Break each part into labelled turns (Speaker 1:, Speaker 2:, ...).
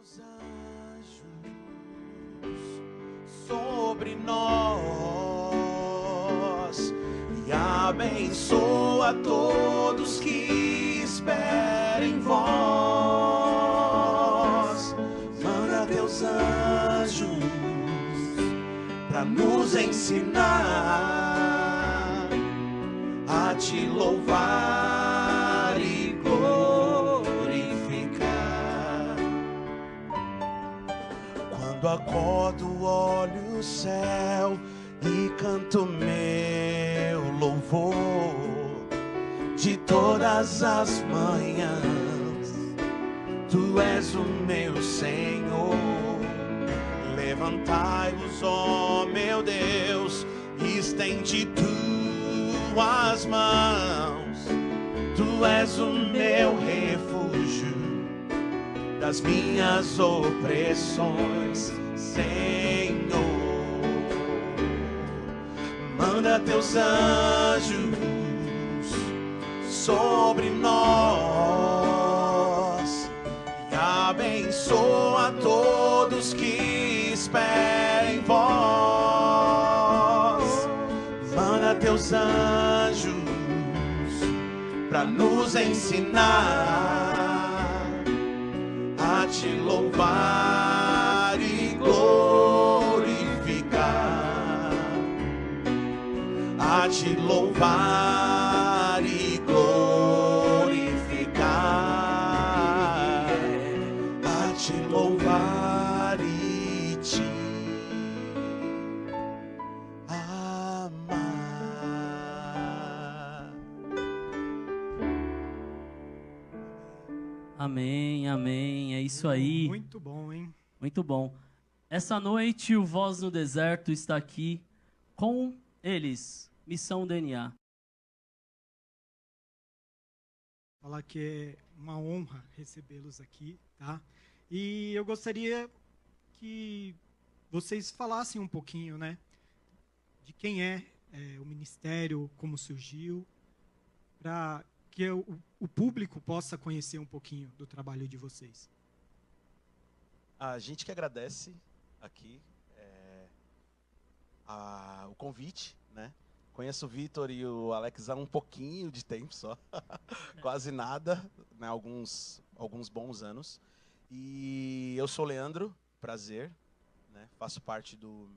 Speaker 1: teus anjos sobre nós e abençoa todos que esperam em vós. Manda teus anjos para nos ensinar a te louvar e glorificar. Quando acordo, olho o céu e canto meu louvor de todas as manhãs. Tu és o meu Senhor. Levantai-vos, ó meu Deus, estende tuas mãos. Tu és o meu refúgio das minhas opressões, Senhor. Manda teus anjos sobre nós e abençoa todos que esperam em vós. Manda teus anjos para nos ensinar a te louvar e glorificar, a te louvar e glorificar, a te louvar e te amar.
Speaker 2: Amém, amém, é isso aí.
Speaker 3: Muito bom, hein?
Speaker 2: Muito bom. Essa noite o Voz no Deserto está aqui com eles, Missão DNA.
Speaker 3: Falar que é uma honra recebê-los aqui, tá? E eu gostaria que vocês falassem um pouquinho, né? De quem é o ministério, como surgiu, para que o público possa conhecer um pouquinho do trabalho de vocês.
Speaker 1: A gente que agradece aqui o convite, né? Conheço o Vitor e o Alex há um pouquinho de tempo só, quase nada, né? Alguns bons anos. E eu sou Leandro, prazer, né? Faço parte do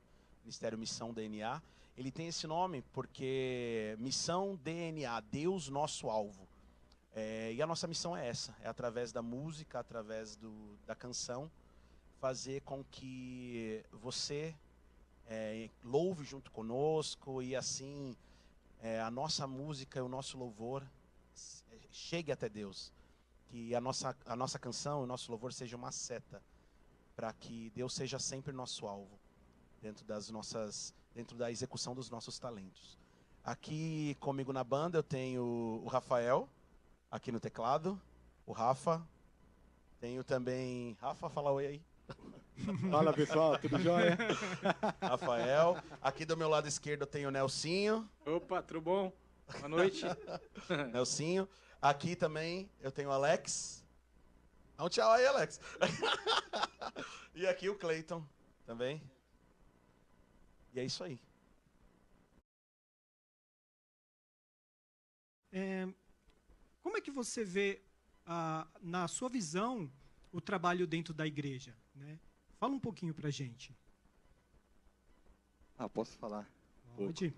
Speaker 1: Ministério Missão DNA. Ele tem esse nome porque Missão DNA, Deus nosso alvo. E a nossa missão é essa, é através da música, através da canção, fazer com que você louve junto conosco e assim a nossa música e o nosso louvor chegue até Deus. Que a nossa canção, o nosso louvor seja uma seta para que Deus seja sempre nosso alvo dentro da execução dos nossos talentos. Aqui comigo na banda eu tenho o Rafael, aqui no teclado, o Rafa. Tenho também... Rafa, fala oi aí.
Speaker 4: Fala pessoal, tudo jóia?
Speaker 1: Rafael. Aqui do meu lado esquerdo eu tenho o Nelsinho.
Speaker 4: Opa, tudo bom? Boa noite.
Speaker 1: Nelsinho. Aqui também eu tenho o Alex. Dá um tchau aí, Alex. E aqui o Cleiton também. E é isso aí.
Speaker 3: Como é que você vê, na sua visão, o trabalho dentro da igreja, né? Fala um pouquinho pra gente.
Speaker 4: Posso falar?
Speaker 3: Pode.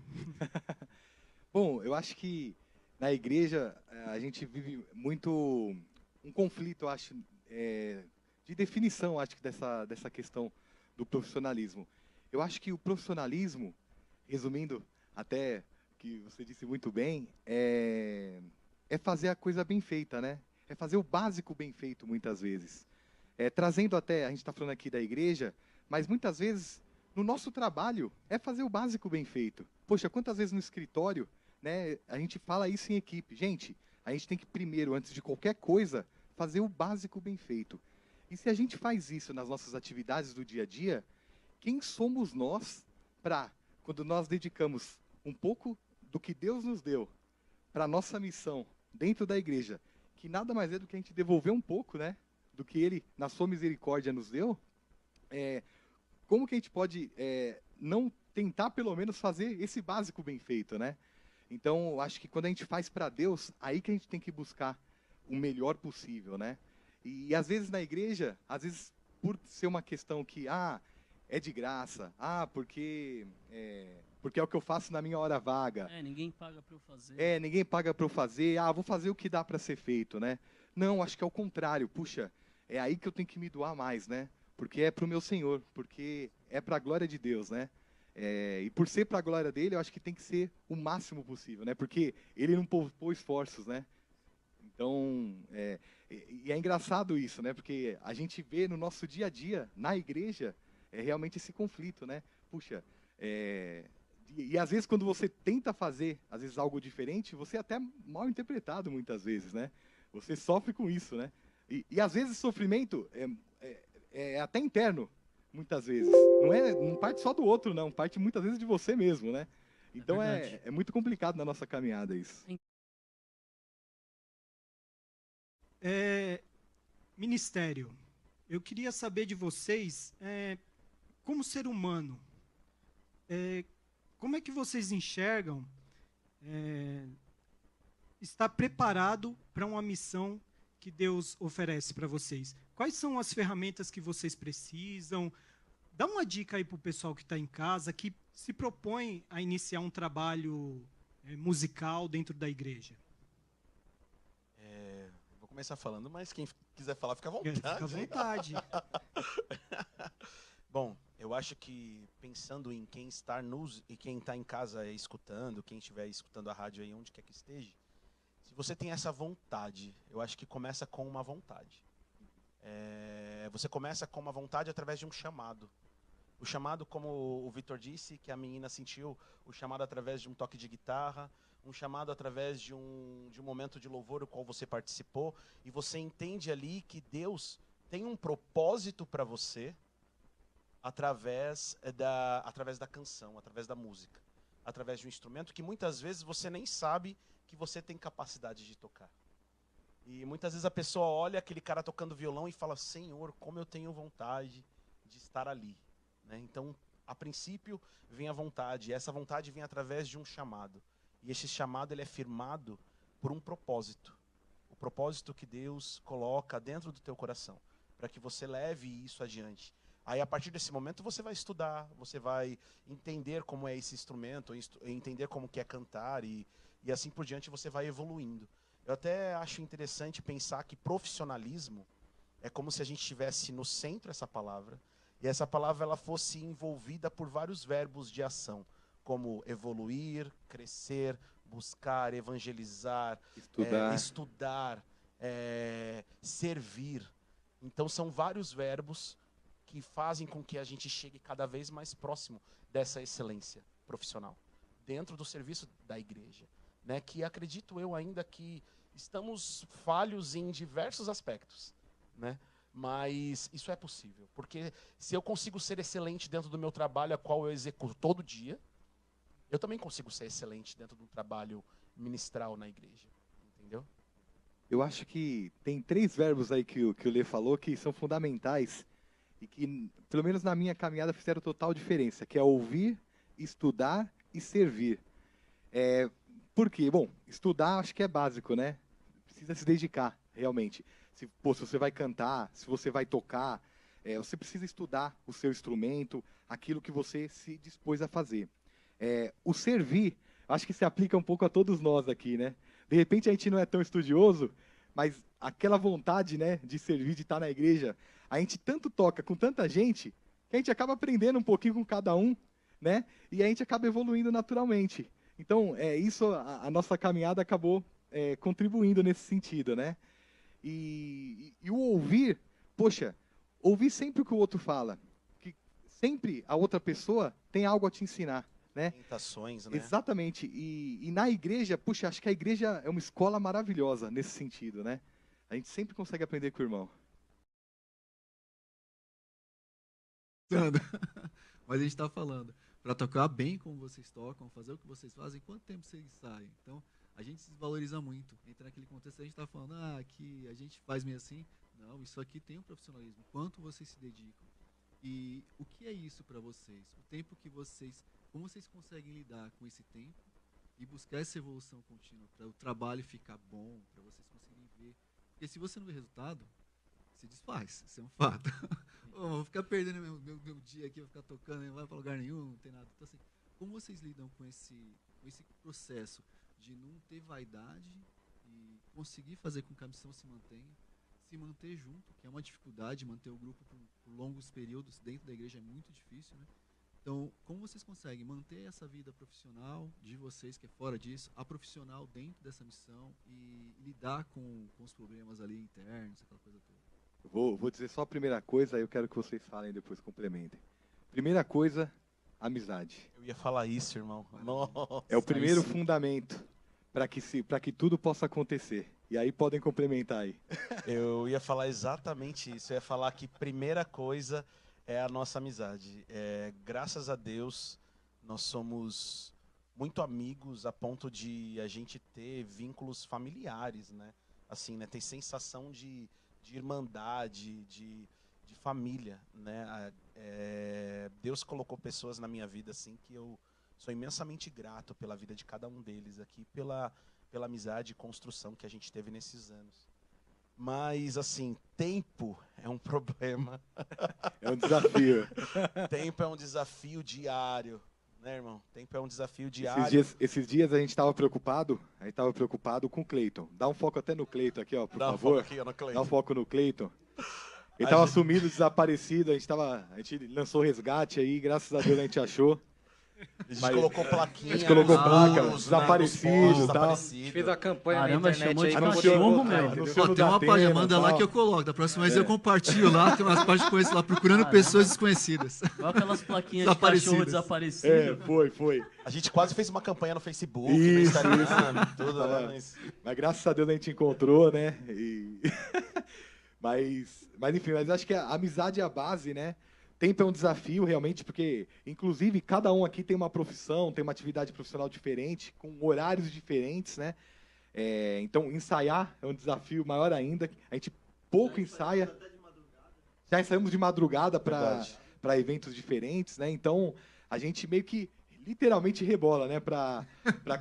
Speaker 4: Bom, eu acho que na igreja a gente vive muito um conflito, eu acho, de definição, acho que dessa questão do profissionalismo. Eu acho que o profissionalismo, resumindo até que você disse muito bem, é fazer a coisa bem feita, né? É fazer o básico bem feito, muitas vezes. Trazendo até, a gente está falando aqui da igreja, mas muitas vezes, no nosso trabalho, é fazer o básico bem feito. Poxa, quantas vezes no escritório, né, a gente fala isso em equipe. Gente, a gente tem que primeiro, antes de qualquer coisa, fazer o básico bem feito. E se a gente faz isso nas nossas atividades do dia a dia, quem somos nós para, quando nós dedicamos um pouco do que Deus nos deu para a nossa missão dentro da igreja, que nada mais é do que a gente devolver um pouco, né, do que Ele, na sua misericórdia, nos deu, como que a gente pode não tentar, pelo menos, fazer esse básico bem feito, né? Então, eu acho que quando a gente faz para Deus, aí que a gente tem que buscar o melhor possível, né? E às vezes na igreja, às vezes por ser uma questão que, é de graça, porque é o que eu faço na minha hora vaga.
Speaker 2: Ninguém paga para eu fazer.
Speaker 4: Ninguém paga para eu fazer, vou fazer o que dá para ser feito, né? Não, acho que é o contrário, puxa, é aí que eu tenho que me doar mais, né? Porque é para o meu Senhor, porque é para a glória de Deus, né? E por ser para a glória dele, eu acho que tem que ser o máximo possível, né? Porque ele não poupou esforços, né? Então, e é engraçado isso, né? Porque a gente vê no nosso dia a dia, na igreja, realmente esse conflito, né? Puxa, e às vezes quando você tenta fazer, às vezes algo diferente, você é até mal interpretado muitas vezes, né? Você sofre com isso, né? E às vezes o sofrimento é até interno, muitas vezes. Não parte só do outro, não. Parte muitas vezes de você mesmo, né? Então é muito complicado na nossa caminhada isso.
Speaker 3: Ministério, eu queria saber de vocês, como ser humano, como é que vocês enxergam estar preparado para uma missão que Deus oferece para vocês? Quais são as ferramentas que vocês precisam? Dá uma dica aí para o pessoal que está em casa, que se propõe a iniciar um trabalho musical dentro da igreja.
Speaker 1: Vou começar falando, mas quem quiser falar, fica à vontade.
Speaker 3: Fica à vontade.
Speaker 1: Bom, eu acho que pensando em quem está em casa escutando, quem estiver escutando a rádio aí, onde quer que esteja, se você tem essa vontade, eu acho que começa com uma vontade. Você começa com uma vontade através de um chamado. O chamado, como o Vitor disse, que a menina sentiu, o chamado através de um toque de guitarra, um chamado através de um momento de louvor o qual você participou, e você entende ali que Deus tem um propósito para você através da canção, através da música, através de um instrumento que muitas vezes você nem sabe que você tem capacidade de tocar. E muitas vezes a pessoa olha aquele cara tocando violão e fala: Senhor, como eu tenho vontade de estar ali. Né? Então, a princípio, vem a vontade. E essa vontade vem através de um chamado. E esse chamado ele é firmado por um propósito. O propósito que Deus coloca dentro do teu coração, para que você leve isso adiante. Aí, a partir desse momento, você vai estudar, você vai entender como é esse instrumento, entender como que é cantar, e assim por diante você vai evoluindo. Eu até acho interessante pensar que profissionalismo é como se a gente estivesse no centro dessa palavra, e essa palavra ela fosse envolvida por vários verbos de ação, como evoluir, crescer, buscar, evangelizar, estudar, servir. Então são vários verbos que fazem com que a gente chegue cada vez mais próximo dessa excelência profissional, dentro do serviço da igreja. Né, que acredito eu ainda que estamos falhos em diversos aspectos, né? Mas isso é possível, porque se eu consigo ser excelente dentro do meu trabalho, a qual eu executo todo dia, eu também consigo ser excelente dentro do trabalho ministral na igreja, entendeu?
Speaker 4: Eu acho que tem 3 verbos aí que o Lê falou que são fundamentais e que, pelo menos na minha caminhada, fizeram total diferença, que é ouvir, estudar e servir. Por quê? Bom, estudar acho que é básico, né? Precisa se dedicar, realmente. Se você vai cantar, se você vai tocar, você precisa estudar o seu instrumento, aquilo que você se dispôs a fazer. O servir, acho que se aplica um pouco a todos nós aqui, né? De repente a gente não é tão estudioso, mas aquela vontade, né, de servir, de estar na igreja, a gente tanto toca com tanta gente, que a gente acaba aprendendo um pouquinho com cada um, né? E a gente acaba evoluindo naturalmente. Então, isso, a nossa caminhada acabou contribuindo nesse sentido, né? E o ouvir, poxa, ouvir sempre o que o outro fala, que sempre a outra pessoa tem algo a te ensinar, né?
Speaker 1: Tentações, né?
Speaker 4: Exatamente. E na igreja, puxa, acho que a igreja é uma escola maravilhosa nesse sentido, né? A gente sempre consegue aprender com o irmão.
Speaker 5: Mas a gente está falando, para tocar bem como vocês tocam, fazer o que vocês fazem, quanto tempo vocês saem? Então, a gente se desvaloriza muito. Entra naquele contexto, a gente está falando, que a gente faz meio assim, Não, isso aqui tem um profissionalismo. Quanto vocês se dedicam? E o que é isso para vocês? O tempo que vocês... Como vocês conseguem lidar com esse tempo e buscar essa evolução contínua para o trabalho ficar bom, para vocês conseguirem ver? Porque se você não vê resultado, se desfaz. Isso é um fato. Oh, vou ficar perdendo meu dia aqui, vou ficar tocando, não vai para lugar nenhum, não tem nada. Então, assim, como vocês lidam com esse processo de não ter vaidade e conseguir fazer com que a missão se manter junto, que é uma dificuldade, manter o grupo por longos períodos dentro da igreja é muito difícil, né? Então, como vocês conseguem manter essa vida profissional de vocês, que é fora disso, a profissional dentro dessa missão e lidar com os problemas ali internos, aquela coisa toda?
Speaker 4: Vou dizer só a primeira coisa, aí eu quero que vocês falem depois complementem. Primeira coisa, amizade.
Speaker 1: Eu ia falar isso, irmão. Nossa,
Speaker 4: É o primeiro
Speaker 1: aí sim.
Speaker 4: fundamento para que tudo possa acontecer. E aí podem complementar aí.
Speaker 1: Eu ia falar exatamente isso. Eu ia falar que primeira coisa é a nossa amizade. Graças a Deus, nós somos muito amigos a ponto de a gente ter vínculos familiares, né? Assim, né? Tem sensação de irmandade, de família, né? Deus colocou pessoas na minha vida assim que eu sou imensamente grato pela vida de cada um deles aqui, pela amizade e construção que a gente teve nesses anos. Mas, assim, tempo é um problema.
Speaker 4: É um desafio.
Speaker 1: Tempo é um desafio diário, né, irmão? Tempo é um desafio diário.
Speaker 4: Esses dias a gente estava preocupado com o Cleiton. Dá um foco até no Cleiton aqui, ó, por
Speaker 1: Dá um
Speaker 4: favor.
Speaker 1: foco aqui, ó, no Cleiton.
Speaker 4: Dá um foco no Cleiton. Ele
Speaker 1: A
Speaker 4: estava
Speaker 1: gente-
Speaker 4: sumido, desaparecido, a gente lançou resgate aí, graças a Deus a gente achou.
Speaker 1: A gente
Speaker 4: Mas-
Speaker 1: colocou plaquinha.
Speaker 4: A gente colocou
Speaker 1: nos
Speaker 4: placa,
Speaker 1: muros,
Speaker 4: desaparecido,
Speaker 1: né, nos postes,
Speaker 4: tal.
Speaker 1: desaparecido.
Speaker 6: Fez a campanha
Speaker 2: Caramba,
Speaker 6: na internet
Speaker 2: chamou de
Speaker 6: aí pra
Speaker 2: cachorro,
Speaker 6: poder
Speaker 2: meu.
Speaker 6: votar,
Speaker 4: Anunciou
Speaker 6: entendeu?
Speaker 4: no
Speaker 5: Ó, tem uma
Speaker 4: Datena,
Speaker 5: página, manda lá
Speaker 4: tal.
Speaker 5: que eu coloco. Da próxima vez eu compartilho lá, tem umas páginas com isso lá, procurando
Speaker 2: Caramba.
Speaker 5: pessoas desconhecidas.
Speaker 2: Igual aquelas plaquinhas de cachorro desaparecido.
Speaker 4: Foi.
Speaker 1: A gente quase fez uma campanha no Facebook,
Speaker 4: Isso,
Speaker 1: no Instagram, tudo, né?
Speaker 4: Mas graças a Deus a gente encontrou, né? Mas enfim, mas acho que a amizade é a base, né? Tempo é um desafio, realmente, porque, inclusive, cada um aqui tem uma profissão, tem uma atividade profissional diferente, com horários diferentes, né? Então, ensaiar é um desafio maior ainda. A gente pouco ensaia. Já ensaiamos de madrugada
Speaker 1: Verdade.
Speaker 4: para eventos diferentes, né? Então, a gente meio que, literalmente, rebola, né? Para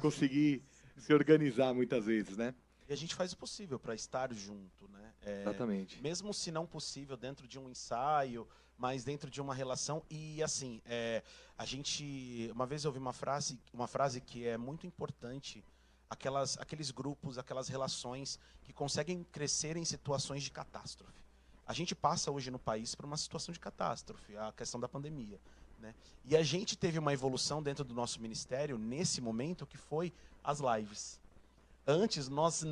Speaker 4: conseguir se organizar muitas vezes, né?
Speaker 1: E a gente faz o possível para estar junto, né?
Speaker 4: Exatamente.
Speaker 1: Mesmo se não possível dentro de um ensaio, mas dentro de uma relação. E assim, a gente, uma vez eu ouvi uma frase que é muito importante, aqueles grupos, aquelas relações que conseguem crescer em situações de catástrofe. A gente passa hoje no país por uma situação de catástrofe, a questão da pandemia, né? E a gente teve uma evolução dentro do nosso ministério nesse momento que foi as lives. Antes nós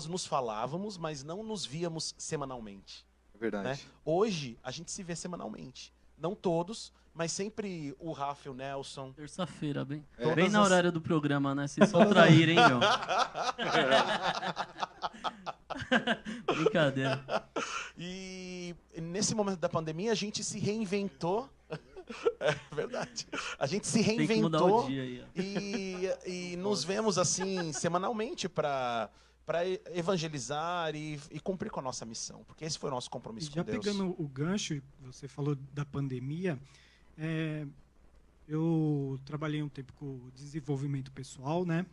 Speaker 1: nos falávamos, mas não nos víamos semanalmente.
Speaker 4: É verdade.
Speaker 1: Né? Hoje a gente se vê semanalmente. Não todos, mas sempre o Rafa e o Nelson.
Speaker 2: Terça-feira, bem.
Speaker 1: Todas
Speaker 2: Bem na
Speaker 1: as-
Speaker 2: horário do programa, né? Vocês só traírem, hein, meu? Brincadeira.
Speaker 1: E nesse momento da pandemia a gente se reinventou. É verdade. A gente se
Speaker 2: Tem que mudar o
Speaker 1: reinventou
Speaker 2: dia aí, ó.
Speaker 1: e nos vemos assim semanalmente para evangelizar e cumprir com a nossa missão, porque esse foi o nosso
Speaker 3: E
Speaker 1: compromisso
Speaker 3: já
Speaker 1: com Deus.
Speaker 3: pegando o gancho, você falou da pandemia, eu trabalhei um tempo com desenvolvimento pessoal, né?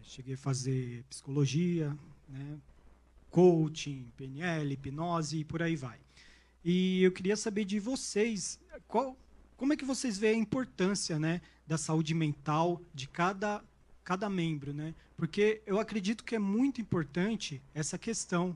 Speaker 3: Cheguei a fazer psicologia, né? Coaching, PNL, hipnose e por aí vai. E eu queria saber de vocês, como é que vocês veem a importância, né, da saúde mental de cada membro, né? Porque eu acredito que é muito importante essa questão,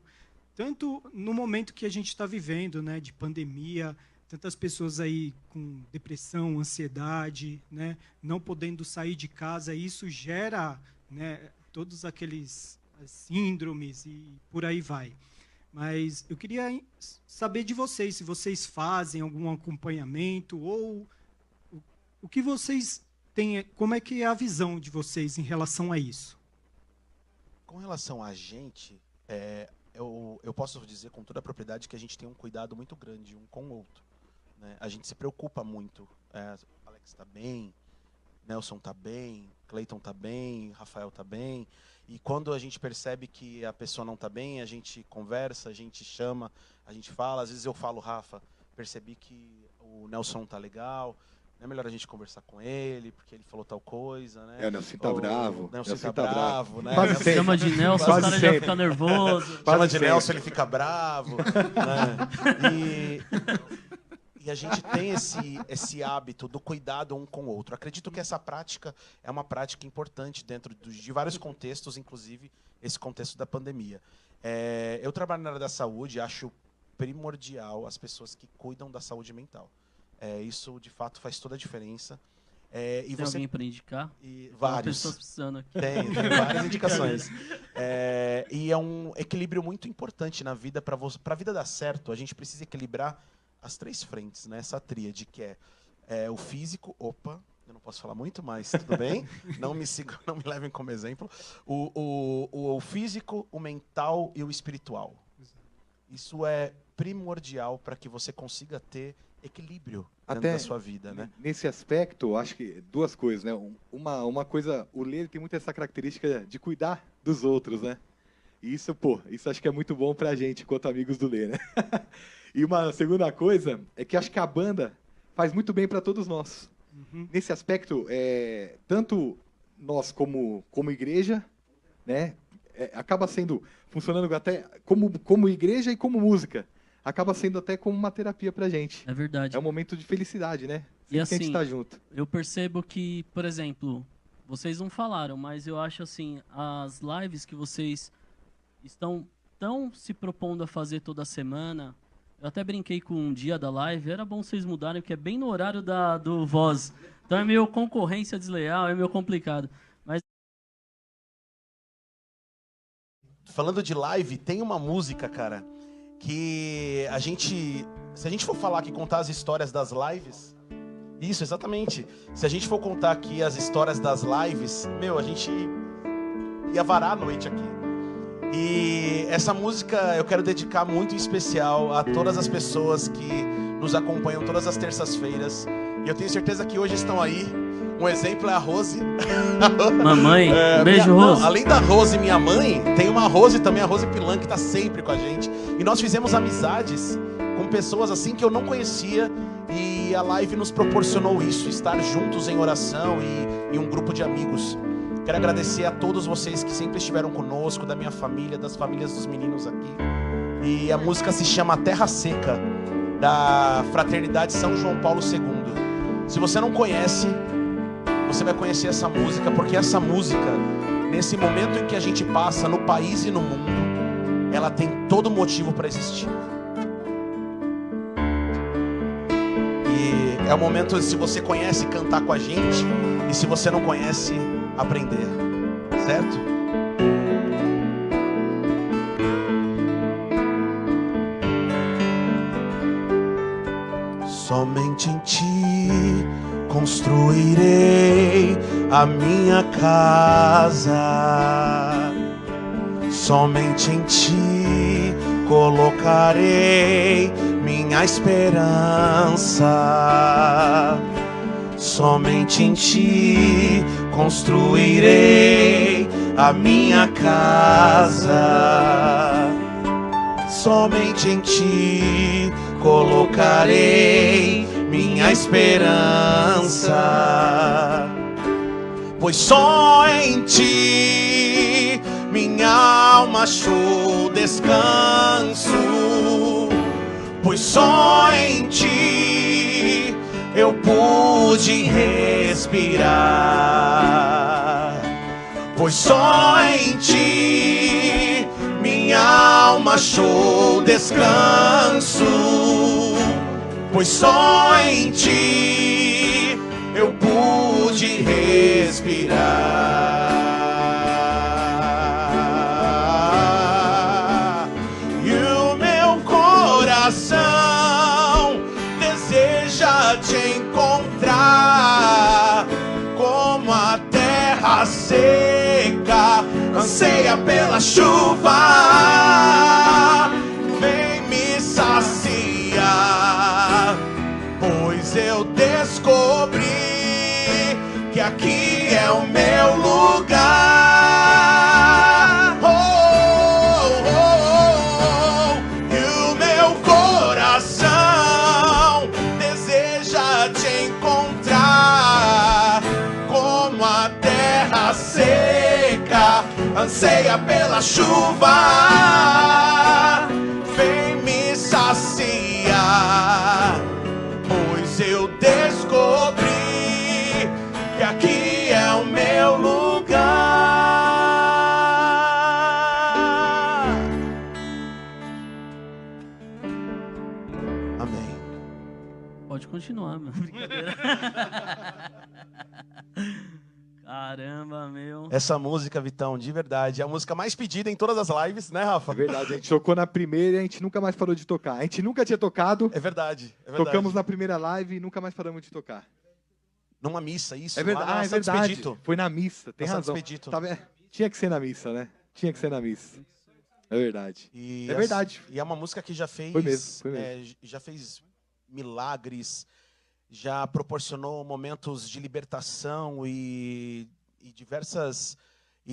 Speaker 3: tanto no momento que a gente está vivendo, né, de pandemia, tantas pessoas aí com depressão, ansiedade, né, não podendo sair de casa, e isso gera, né, todos aqueles síndromes e por aí vai. Mas eu queria saber de vocês, se vocês fazem algum acompanhamento ou o que vocês têm, como é que é a visão de vocês em relação a isso?
Speaker 1: Com relação a gente, eu posso dizer com toda a propriedade que a gente tem um cuidado muito grande um com o outro, né? A gente se preocupa muito. Alex está bem, Nelson tá bem, Cleiton tá bem, Rafael tá bem. E quando a gente percebe que a pessoa não tá bem, a gente conversa, a gente chama, a gente fala. Às vezes eu falo, Rafa, percebi que o Nelson não tá legal, não é melhor a gente conversar com ele, porque ele falou tal coisa, né?
Speaker 4: O Nelson tá bravo.
Speaker 1: O Nelson tá bravo, né?
Speaker 4: Quase
Speaker 1: Nelson-
Speaker 4: sempre.
Speaker 2: Chama de Nelson, o
Speaker 4: Quase
Speaker 2: cara já
Speaker 4: sempre.
Speaker 2: fica nervoso.
Speaker 1: Chama
Speaker 4: Quase
Speaker 1: de
Speaker 4: sempre.
Speaker 1: Nelson, ele fica bravo. Né? E a gente tem esse hábito do cuidado um com o outro. Acredito que essa prática é uma prática importante dentro de vários contextos, inclusive esse contexto da pandemia. Eu trabalho na área da saúde, acho primordial as pessoas que cuidam da saúde mental. Isso, de fato, faz toda a diferença. E
Speaker 2: Tem
Speaker 1: você
Speaker 2: alguém para indicar?
Speaker 1: e
Speaker 2: Tem
Speaker 1: vários.
Speaker 2: pessoas precisando aqui.
Speaker 1: Tem várias indicações. E é um equilíbrio muito importante na vida. Para a vida dar certo, a gente precisa equilibrar as 3 frentes, né? Essa tríade, que é o físico. Opa, eu não posso falar muito, mas tudo bem. Não me levem como exemplo. O físico, o mental e o espiritual. Isso é primordial para que você consiga ter equilíbrio dentro
Speaker 4: Até
Speaker 1: da sua vida, né?
Speaker 4: Nesse aspecto, acho que 2 coisas, né? Uma coisa, o Lê tem muito essa característica de cuidar dos outros, né? E isso acho que é muito bom pra gente, enquanto amigos do Lê, né? E uma segunda coisa é que acho que a banda faz muito bem para todos nós. Nesse aspecto, tanto nós como igreja, né? Acaba funcionando até como igreja e como música. Acaba sendo até como uma terapia pra gente.
Speaker 2: É verdade.
Speaker 4: É um momento de felicidade, né?
Speaker 2: E
Speaker 4: Sempre que a gente
Speaker 2: assim,
Speaker 4: tá junto.
Speaker 2: eu percebo que, por exemplo, vocês não falaram, mas eu acho assim, as lives que vocês estão se propondo a fazer toda semana, eu até brinquei com um dia da live, era bom vocês mudarem, porque é bem no horário do Voz. Então é meio concorrência desleal, é meio complicado. Mas
Speaker 1: Falando de live, tem uma música, cara, que se a gente for falar aqui, contar as histórias das lives, isso, exatamente. Se a gente for contar aqui as histórias das lives, a gente ia varar a noite aqui. E essa música eu quero dedicar muito em especial a todas as pessoas que nos acompanham todas as terças-feiras. E eu tenho certeza que hoje estão aí. Um exemplo é a Rose.
Speaker 2: mamãe, beijo, Rose.
Speaker 1: Além da Rose, minha mãe, tem uma Rose também, a Rose Pilan, que está sempre com a gente. E nós fizemos amizades com pessoas assim que eu não conhecia. E a live nos proporcionou isso, estar juntos em oração e um grupo de amigos. Quero agradecer a todos vocês que sempre estiveram conosco, da minha família, das famílias dos meninos aqui. E a música se chama Terra Seca, da Fraternidade São João Paulo II. Se você não conhece, você vai conhecer essa música, porque essa música, nesse momento em que a gente passa no país e no mundo, ela tem todo motivo para existir. E é o momento, se você conhece, cantar com a gente, e se você não conhece, aprender, certo? Somente em ti construirei a minha casa. Somente em ti colocarei minha esperança. Somente em ti construirei a minha casa. Somente em ti colocarei minha esperança. Pois só em ti minha alma achou descanso. Pois só em ti eu pude respirar. Pois só em ti minha alma achou descanso. Pois só em ti eu pude respirar. E o meu coração deseja te encontrar, como a terra seca anseia pela chuva. Vem me saciar, pois eu descobri que aqui anseia pela chuva, vem me saciar, pois eu descobri que aqui é o meu lugar. Amém.
Speaker 2: Pode continuar, meu. Brincadeira. Caramba, meu.
Speaker 1: Essa música, Vitão, de verdade, é a música mais pedida em todas as lives, né, Rafa?
Speaker 4: É verdade, a gente tocou na primeira e a gente nunca mais parou de tocar. A gente nunca tinha tocado,
Speaker 1: É verdade, é verdade.
Speaker 4: tocamos na primeira live e nunca mais paramos de tocar.
Speaker 1: Numa missa, isso.
Speaker 4: É verdade,
Speaker 1: lá na
Speaker 4: é
Speaker 1: Santo
Speaker 4: verdade.
Speaker 1: Expedito.
Speaker 4: Foi na missa, tem
Speaker 1: Na Santo
Speaker 4: razão.
Speaker 1: Expedito.
Speaker 4: Tinha que ser na missa, né? Tinha que ser na missa. É verdade.
Speaker 1: E
Speaker 4: É verdade.
Speaker 1: E é uma música que já fez,
Speaker 4: Foi mesmo.
Speaker 1: já fez milagres, já proporcionou momentos de libertação e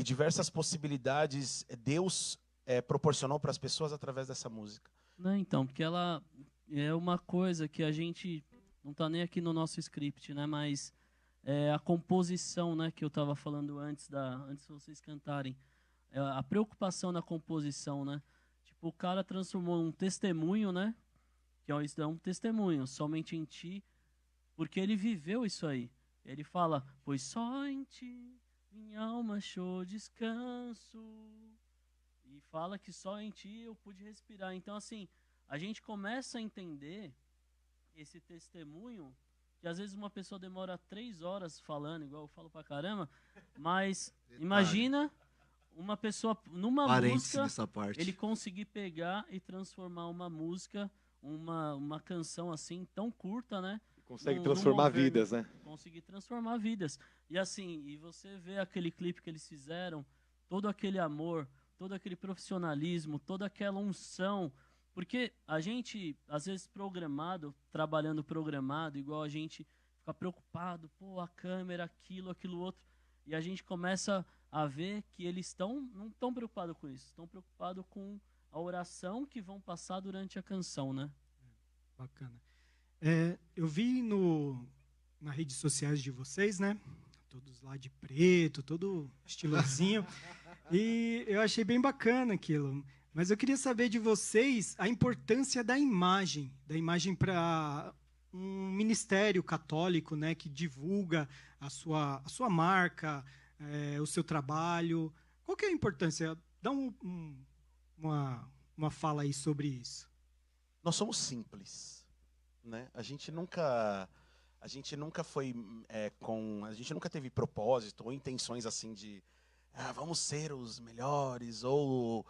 Speaker 1: diversas possibilidades Deus proporcionou para as pessoas através dessa música.
Speaker 2: Não, então, porque ela é uma coisa que a gente não tá nem aqui no nosso script, né? Mas a composição, né? Que eu estava falando antes de vocês cantarem, a preocupação na composição, né? Tipo, o cara transformou um testemunho, né? Que isso é um testemunho, somente em ti, porque ele viveu isso aí. Ele fala, pois só em ti minha alma achou descanso. E fala que só em ti eu pude respirar. Então, assim, a gente começa a entender esse testemunho, que às vezes uma pessoa demora 3 horas falando, igual eu falo pra caramba, mas imagina uma pessoa numa
Speaker 5: Parênteses
Speaker 2: música,
Speaker 5: nessa parte.
Speaker 2: ele conseguir pegar e transformar uma música, uma canção assim, tão curta, né?
Speaker 4: Consegue
Speaker 2: num
Speaker 4: transformar
Speaker 2: mover,
Speaker 4: vidas, né?
Speaker 2: Conseguir transformar vidas. E assim, e você vê aquele clipe que eles fizeram, todo aquele amor, todo aquele profissionalismo, toda aquela unção. Porque a gente, às vezes, trabalhando programado, igual a gente fica preocupado, pô, a câmera, aquilo outro. E a gente começa a ver que eles não estão preocupados com isso. Estão preocupados com a oração que vão passar durante a canção, né?
Speaker 3: Bacana. Eu vi nas redes sociais de vocês, né? Todos lá de preto, todo estilosinho. E eu achei bem bacana aquilo. Mas eu queria saber de vocês a importância da imagem para um ministério católico, né, que divulga a sua marca, o seu trabalho. Qual que é a importância? Dá uma fala aí sobre isso.
Speaker 1: Nós somos simples, né? A gente nunca foi a gente nunca teve propósito ou intenções assim de vamos ser os melhores ou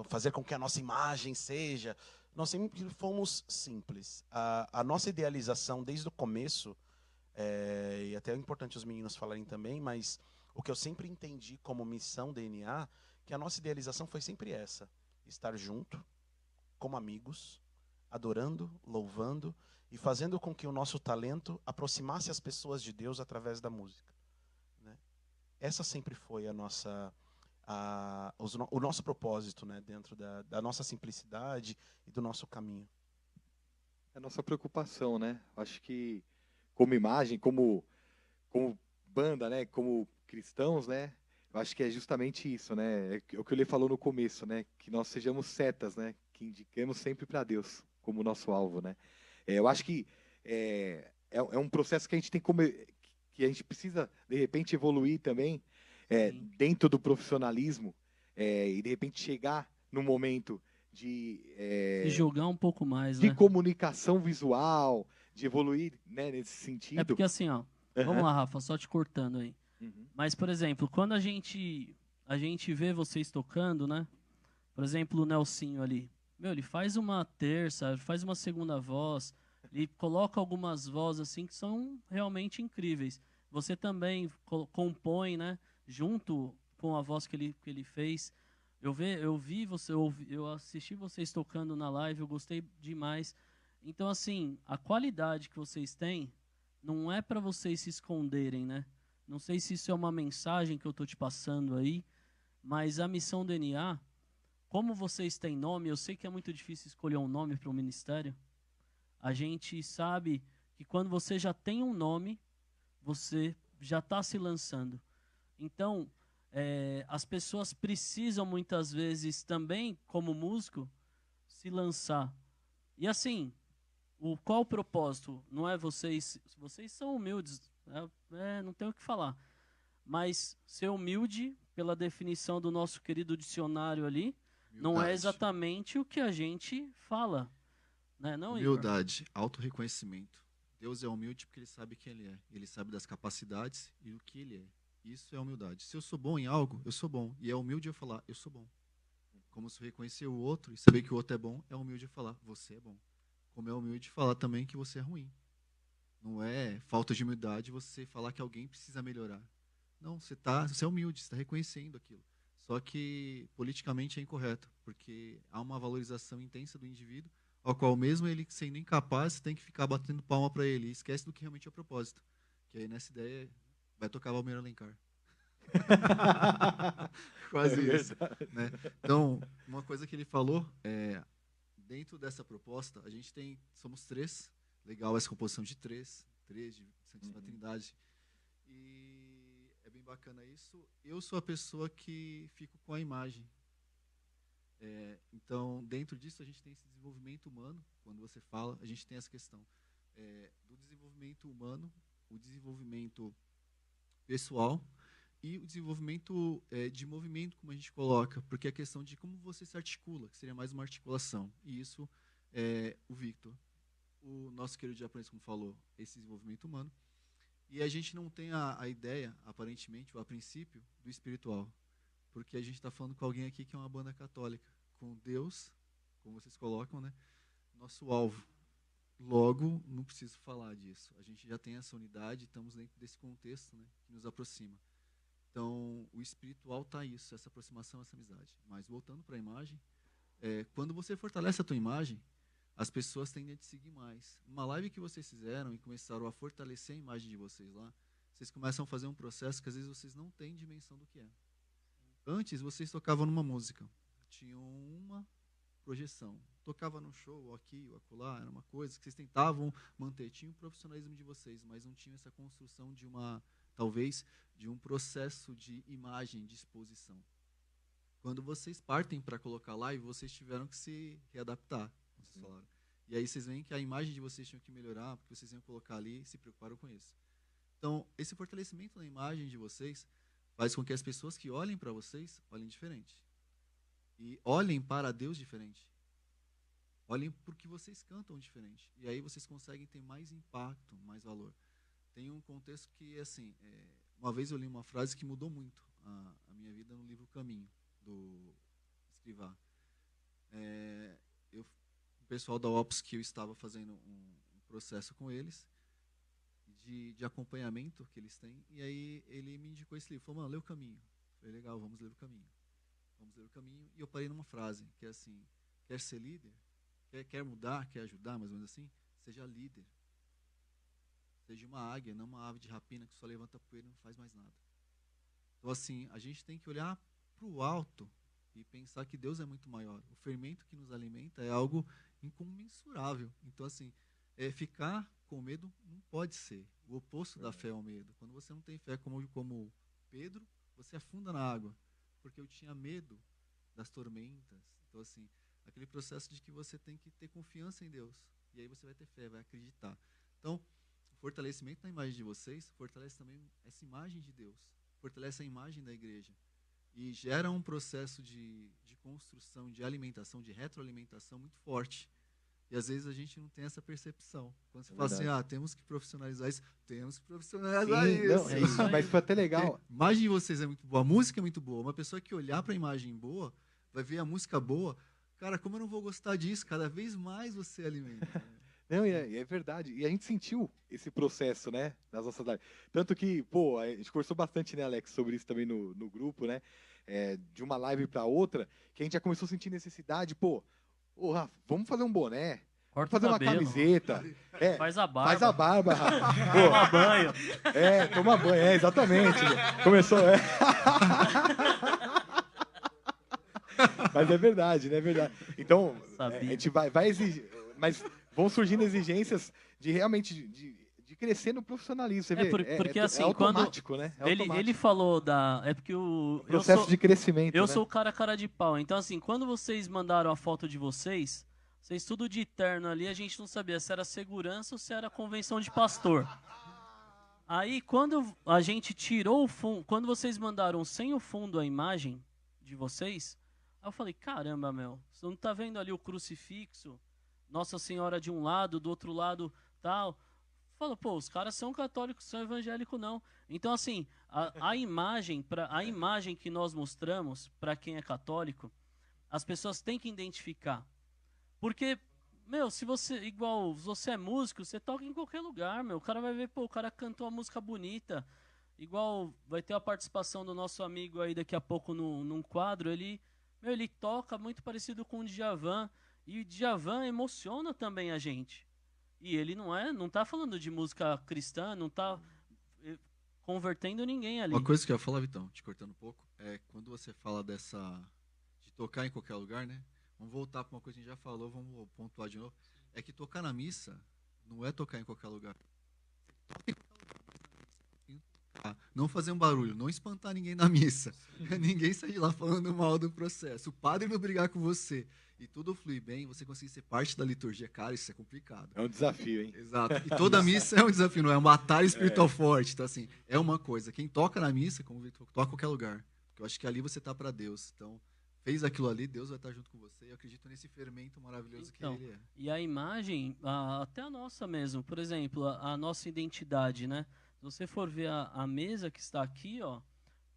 Speaker 1: fazer com que a nossa imagem seja. Nós sempre fomos simples. A nossa idealização desde o começo, e até é importante os meninos falarem também, mas o que eu sempre entendi como missão DNA, que a nossa idealização foi sempre essa: estar junto, como amigos, adorando, louvando e fazendo com que o nosso talento aproximasse as pessoas de Deus através da música. Né? Essa sempre foi o nosso propósito, né? Dentro da nossa simplicidade e do nosso caminho.
Speaker 4: É a nossa preocupação, né? Acho que como imagem, como banda, né? Como cristãos, né? Eu acho que é justamente isso, né? É o que ele falou no começo, né? Que nós sejamos setas, né? Que indiquemos sempre para Deus como nosso alvo, né? Eu acho que é um processo que a gente tem que a gente precisa de repente evoluir também dentro do profissionalismo e de repente chegar no momento de
Speaker 2: Se jogar um pouco mais,
Speaker 4: de
Speaker 2: né?
Speaker 4: comunicação visual, de evoluir, né, nesse sentido.
Speaker 2: É porque assim, ó, vamos lá, Rafa, só te cortando aí.
Speaker 4: Uhum.
Speaker 2: Mas, por exemplo, quando a gente vê vocês tocando, né? Por exemplo, o Nelsinho ali. Meu, ele faz uma terça, faz uma segunda voz, ele coloca algumas vozes assim que são realmente incríveis. Você também compõe, né? Junto com a voz que ele fez. Eu assisti vocês tocando na live, eu gostei demais. Então, assim, a qualidade que vocês têm não é para vocês se esconderem, né? Não sei se isso é uma mensagem que eu tô te passando aí, mas a missão DNA, como vocês têm nome, eu sei que é muito difícil escolher um nome para o ministério. A gente sabe que quando você já tem um nome, você já está se lançando. Então, as pessoas precisam muitas vezes também, como músico, se lançar. E assim, qual o propósito? Não é vocês são humildes, não tenho o que falar. Mas ser humilde, pela definição do nosso querido dicionário ali, não é
Speaker 5: Humildade.
Speaker 2: exatamente o que a gente fala. Né? Não, Igor?
Speaker 5: Humildade, autorreconhecimento. Deus é humilde porque ele sabe quem ele é. Ele sabe das capacidades e do que ele é. Isso é humildade. Se eu sou bom em algo, eu sou bom. E é humilde eu falar, eu sou bom. Como se eu reconhecer o outro e saber que o outro é bom, é humilde eu falar, você é bom. Como é humilde falar também que você é ruim. Não é falta de humildade você falar que alguém precisa melhorar. Não, você é humilde, você está reconhecendo aquilo. Só que politicamente é incorreto, porque há uma valorização intensa do indivíduo, ao qual mesmo ele sendo incapaz, você tem que ficar batendo palma para ele. E esquece do que realmente é o propósito. Que aí nessa ideia vai tocar Valmir Alencar. Quase isso. Né? Então, uma coisa que ele falou, dentro dessa proposta, a gente somos 3, legal essa composição de 3 de Santíssima Trindade. E é bem bacana isso. Eu sou a pessoa que fico com a imagem. Então, dentro disso, a gente tem esse desenvolvimento humano. Quando você fala, a gente tem essa questão do desenvolvimento humano, o desenvolvimento pessoal e o desenvolvimento de movimento, como a gente coloca, porque a questão de como você se articula, que seria mais uma articulação. E isso é o Victor, o nosso querido japonês, como falou, esse desenvolvimento humano. E a gente não tem a ideia, aparentemente, ou a princípio, do espiritual. Porque a gente está falando com alguém aqui que é uma banda católica, com Deus, como vocês colocam, né? Nosso alvo. Logo, não preciso falar disso. A gente já tem essa unidade, estamos dentro desse contexto, né, que nos aproxima. Então, o espiritual está isso, essa aproximação, essa amizade. Mas voltando para a imagem, quando você fortalece a tua imagem, as pessoas tendem a te seguir mais. Numa live que vocês fizeram e começaram a fortalecer a imagem de vocês lá, vocês começam a fazer um processo que às vezes vocês não têm dimensão do que é. Antes, vocês tocavam numa música, tinham uma projeção. Tocava no show, ou aqui, ou acolá, era uma coisa que vocês tentavam manter. Tinha o profissionalismo de vocês, mas não tinham essa construção de talvez, de um processo de imagem, de exposição. Quando vocês partem para colocar live, vocês tiveram que se readaptar, como vocês falaram. E aí vocês veem que a imagem de vocês tinha que melhorar, porque vocês iam colocar ali e se preocuparam com isso. Então, esse fortalecimento na imagem de vocês faz com que as pessoas que olhem para vocês olhem diferente. E olhem para Deus diferente. Olhem porque vocês cantam diferente. E aí vocês conseguem ter mais impacto, mais valor. Tem um contexto que, assim, uma vez eu li uma frase que mudou muito a minha vida no livro Caminho, do Escrivá. O pessoal da Ops, que eu estava fazendo um processo com eles, de acompanhamento que eles têm, e aí ele me indicou esse livro. Falou, mano, lê o Caminho. Eu falei, legal, vamos ler o Caminho. Vamos ler o Caminho. E eu parei numa frase, que é assim, quer ser líder? Quer mudar, quer ajudar, mais ou menos assim? Seja líder. Seja uma águia, não uma ave de rapina que só levanta poeira e não faz mais nada. Então, assim, a gente tem que olhar para o alto e pensar que Deus é muito maior. O fermento que nos alimenta é algo incomensurável. Então, assim, ficar com medo não pode ser. O oposto da fé é o medo. Quando você não tem fé como Pedro, você afunda na água. Porque eu tinha medo das tormentas. Então, assim, aquele processo de que você tem que ter confiança em Deus. E aí você vai ter fé, vai acreditar. Então, o fortalecimento da imagem de vocês fortalece também essa imagem de Deus. Fortalece a imagem da igreja. E gera um processo de construção, de alimentação, de retroalimentação muito forte. E às vezes a gente não tem essa percepção. Quando você fala assim, temos que profissionalizar isso, temos que profissionalizar isso.
Speaker 4: Não, isso. Mas foi até legal.
Speaker 5: A imagem de vocês é muito boa, a música é muito boa. Uma pessoa que olhar para a imagem boa, vai ver a música boa. Cara, como eu não vou gostar disso? Cada vez mais você alimenta.
Speaker 4: Não, é verdade. E a gente sentiu esse processo, né, nas nossas lives. Tanto que, pô, a gente conversou bastante, né, Alex, sobre isso também no grupo, né, de uma live para outra, que a gente já começou a sentir necessidade, Rafa, vamos fazer um boné, vamos fazer uma camiseta.
Speaker 2: Faz a barba.
Speaker 4: Faz a barba, Rafa.
Speaker 2: Toma banho.
Speaker 4: Toma banho, exatamente. Começou, Mas é verdade, né, é verdade. Então, a gente vai exigir, mas vão surgindo exigências de realmente de de crescer no profissionalismo. Você vê,
Speaker 2: porque assim,
Speaker 4: é automático, né? É
Speaker 2: ele
Speaker 4: automático.
Speaker 2: falou da... É porque o...
Speaker 4: Processo de crescimento,
Speaker 2: Eu
Speaker 4: né?
Speaker 2: sou o cara de pau. Então, assim, quando vocês mandaram a foto de vocês tudo de terno ali, a gente não sabia se era segurança ou se era convenção de pastor. Aí, quando a gente tirou o fundo, quando vocês mandaram sem o fundo a imagem de vocês, aí eu falei, caramba, meu, você não tá vendo ali o crucifixo? Nossa Senhora de um lado, do outro lado, tal. Falou, pô, os caras são católicos, são evangélicos, não. Então, assim, a imagem que nós mostramos para quem é católico, as pessoas têm que identificar. Porque, meu, se você é músico, você toca em qualquer lugar, meu. O cara vai ver, pô, o cara cantou uma música bonita. Igual vai ter a participação do nosso amigo aí daqui a pouco num quadro. Ele toca muito parecido com o Djavan. E o Djavan emociona também a gente. E ele não tá falando de música cristã, não tá convertendo ninguém ali.
Speaker 5: Uma coisa que eu ia falar, Vitão, te cortando um pouco, é quando você fala de tocar em qualquer lugar, né? Vamos voltar para uma coisa que a gente já falou, vamos pontuar de novo. É que tocar na missa não é tocar em qualquer lugar. Não fazer um barulho, não espantar ninguém na missa. Ninguém sair de lá falando mal do processo. O padre não brigar com você. E tudo flui bem, você conseguir ser parte da liturgia, cara, isso é complicado.
Speaker 4: É um desafio, hein?
Speaker 5: Exato. E toda missa é um desafio, não é uma batalha espiritual forte. Então, assim, é uma coisa. Quem toca na missa, como o Vitor, toca em qualquer lugar. Porque eu acho que ali você tá para Deus. Então, fez aquilo ali, Deus vai estar junto com você. Eu acredito nesse fermento maravilhoso que ele é.
Speaker 2: E a imagem, até a nossa mesmo, por exemplo, a nossa identidade, né? Se você for ver a mesa que está aqui, ó,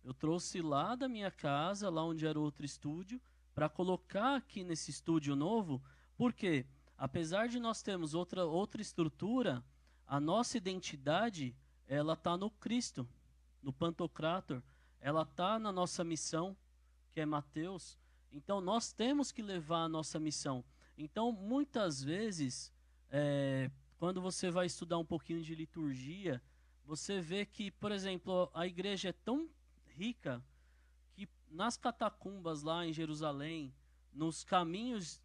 Speaker 2: eu trouxe lá da minha casa, lá onde era outro estúdio, para colocar aqui nesse estúdio novo, porque apesar de nós termos outra estrutura, a nossa identidade, ela está no Cristo, no Pantocrator, ela está na nossa missão, que é Mateus. Então, nós temos que levar a nossa missão. Então, muitas vezes, quando você vai estudar um pouquinho de liturgia, você vê que, por exemplo, a igreja é tão rica que nas catacumbas lá em Jerusalém, nos caminhos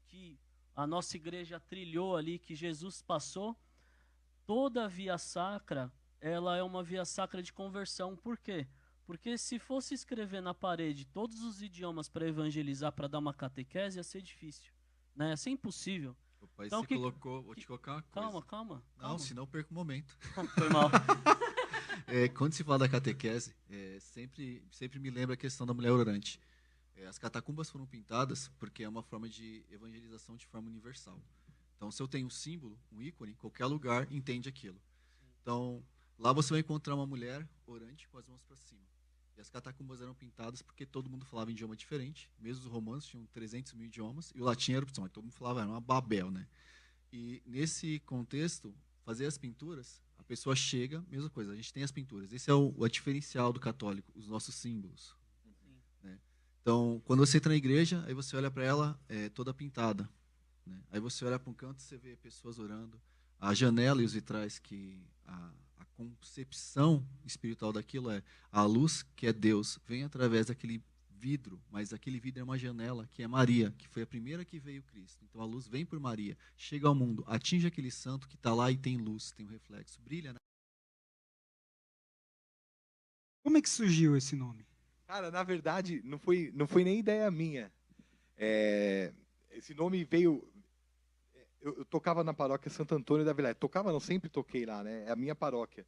Speaker 2: que a nossa igreja trilhou ali, que Jesus passou, toda a via sacra, ela é uma via sacra de conversão. Por quê? Porque se fosse escrever na parede todos os idiomas para evangelizar, para dar uma catequese, ia ser difícil, né? Ia ser impossível.
Speaker 5: O pai
Speaker 2: Então,
Speaker 5: vou te colocar uma coisa.
Speaker 2: Calma.
Speaker 5: Não, senão eu perco o momento.
Speaker 2: Foi mal.
Speaker 5: Quando se fala da catequese, sempre me lembra a questão da mulher orante. As catacumbas foram pintadas porque é uma forma de evangelização de forma universal. Então, se eu tenho um símbolo, um ícone, qualquer lugar entende aquilo. Então, lá você vai encontrar uma mulher orante com as mãos para cima. E as catacumbas eram pintadas porque todo mundo falava em idioma diferente. Mesmo os romanos tinham 300 mil idiomas. E o latim era opção, todo mundo falava, era uma Babel, né? E nesse contexto, fazer as pinturas, a pessoa chega, mesma coisa, a gente tem as pinturas. Esse é o diferencial do católico, os nossos símbolos. Né? Então, quando você entra na igreja, aí você olha para ela toda pintada. Né? Aí você olha para um canto e você vê pessoas orando. A janela e os vitrais, que a concepção espiritual daquilo é a luz, que é Deus, vem através daquele vidro, mas aquele vidro é uma janela, que é Maria, que foi a primeira que veio Cristo. Então a luz vem por Maria, chega ao mundo, atinge aquele santo que está lá e tem luz, tem um reflexo, brilha.
Speaker 3: Como é que surgiu esse nome?
Speaker 4: Cara, na verdade, não foi nem ideia minha. Esse nome veio... Eu tocava na paróquia Santo Antônio da Vila. Tocava, não, sempre toquei lá, né? É a minha paróquia,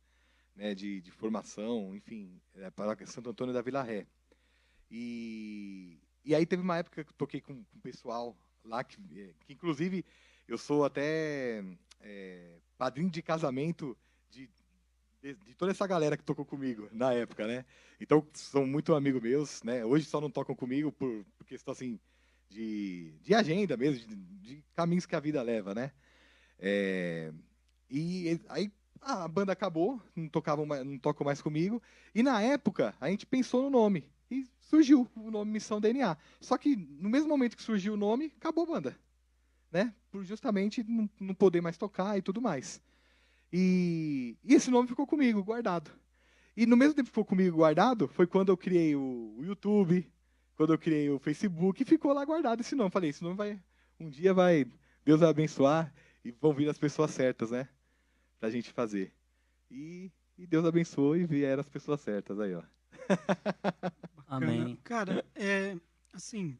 Speaker 4: né? De formação, enfim, é a paróquia Santo Antônio da Vila Ré. E aí teve uma época que eu toquei com o pessoal lá, que inclusive eu sou até padrinho de casamento de toda essa galera que tocou comigo na época, né? Então, são muito amigos meus, né? Hoje só não tocam comigo por questão, assim, de agenda mesmo, de caminhos que a vida leva, né? E aí a banda acabou, não tocam mais comigo, e na época a gente pensou no nome, e surgiu o nome Missão DNA. Só que no mesmo momento que surgiu o nome, acabou a banda, né? Por justamente não poder mais tocar e tudo mais. E esse nome ficou comigo, guardado. E no mesmo tempo que ficou comigo guardado, foi quando eu criei o YouTube, quando eu criei o Facebook, e ficou lá guardado esse nome. Falei, esse nome Deus vai abençoar e vão vir as pessoas certas, né? pra gente fazer. E Deus abençoe e vieram as pessoas certas aí, ó.
Speaker 2: Amém.
Speaker 3: Cara, assim,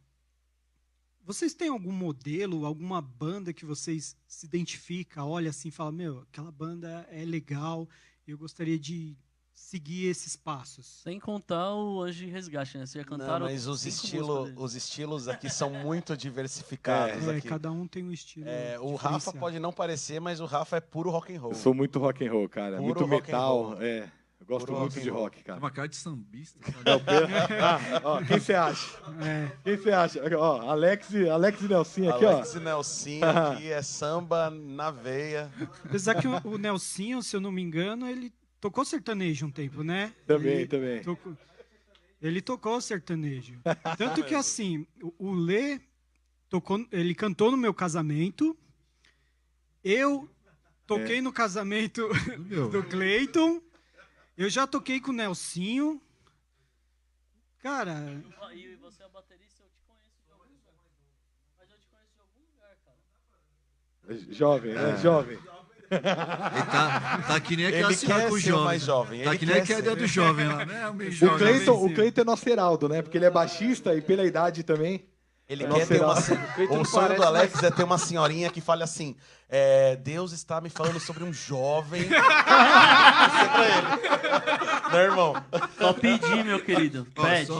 Speaker 3: vocês têm algum modelo, alguma banda que vocês se identificam, olha assim, fala, meu, aquela banda é legal, eu gostaria de seguir esses passos.
Speaker 2: Sem contar o Anjo de Resgate, né? Vocês já
Speaker 1: Não,
Speaker 2: cantaram
Speaker 1: mas
Speaker 2: 5 músicas deles.
Speaker 1: os estilos aqui são muito diversificados. Aqui.
Speaker 3: Cada um tem um estilo
Speaker 1: O Rafa pode não parecer, mas o Rafa é puro rock and roll.
Speaker 4: Eu sou muito rock and roll, cara.
Speaker 1: Puro
Speaker 4: muito
Speaker 1: rock and
Speaker 4: metal.
Speaker 1: roll.
Speaker 4: Eu gosto
Speaker 1: Puro
Speaker 4: muito
Speaker 1: rock
Speaker 4: de
Speaker 1: and roll.
Speaker 4: rock, cara.
Speaker 5: Uma cara de sambista.
Speaker 4: Quem você acha? Quem você acha? Ó, Alex e Nelsinho aqui,
Speaker 1: Alex e Nelsinho aqui é samba na veia.
Speaker 3: Apesar que o Nelsinho, se eu não me engano, ele tocou sertanejo um tempo, né?
Speaker 4: Também.
Speaker 3: Ele tocou sertanejo. Tanto que, assim, o Lê ele cantou no meu casamento. Eu toquei no casamento do Cleiton. Eu já toquei com o Nelsinho. Cara...
Speaker 2: E você é baterista, eu te conheço de algum lugar. Mas eu te conheço de algum lugar, cara.
Speaker 4: Jovem, né? Jovem.
Speaker 5: Ele tá que nem aquela
Speaker 1: Ele
Speaker 5: senhora
Speaker 1: quer
Speaker 5: com o
Speaker 1: ser
Speaker 5: jovem.
Speaker 1: mais jovem.
Speaker 5: Tá
Speaker 1: Ele
Speaker 5: que nem
Speaker 1: quer
Speaker 5: aquela
Speaker 1: ser.
Speaker 5: ideia do jovem lá, né?
Speaker 4: O Cleiton é nosso Heraldo, né? Porque ele é baixista e pela idade também.
Speaker 1: Ele
Speaker 4: Nossa,
Speaker 1: quer ter uma...
Speaker 6: Cleiton
Speaker 1: O sonho
Speaker 6: parece
Speaker 1: do Alex é ter uma senhorinha que fale assim, Deus está me falando sobre um jovem. Isso é pra ele. Né, irmão?
Speaker 2: Só pedir, meu querido. Pede.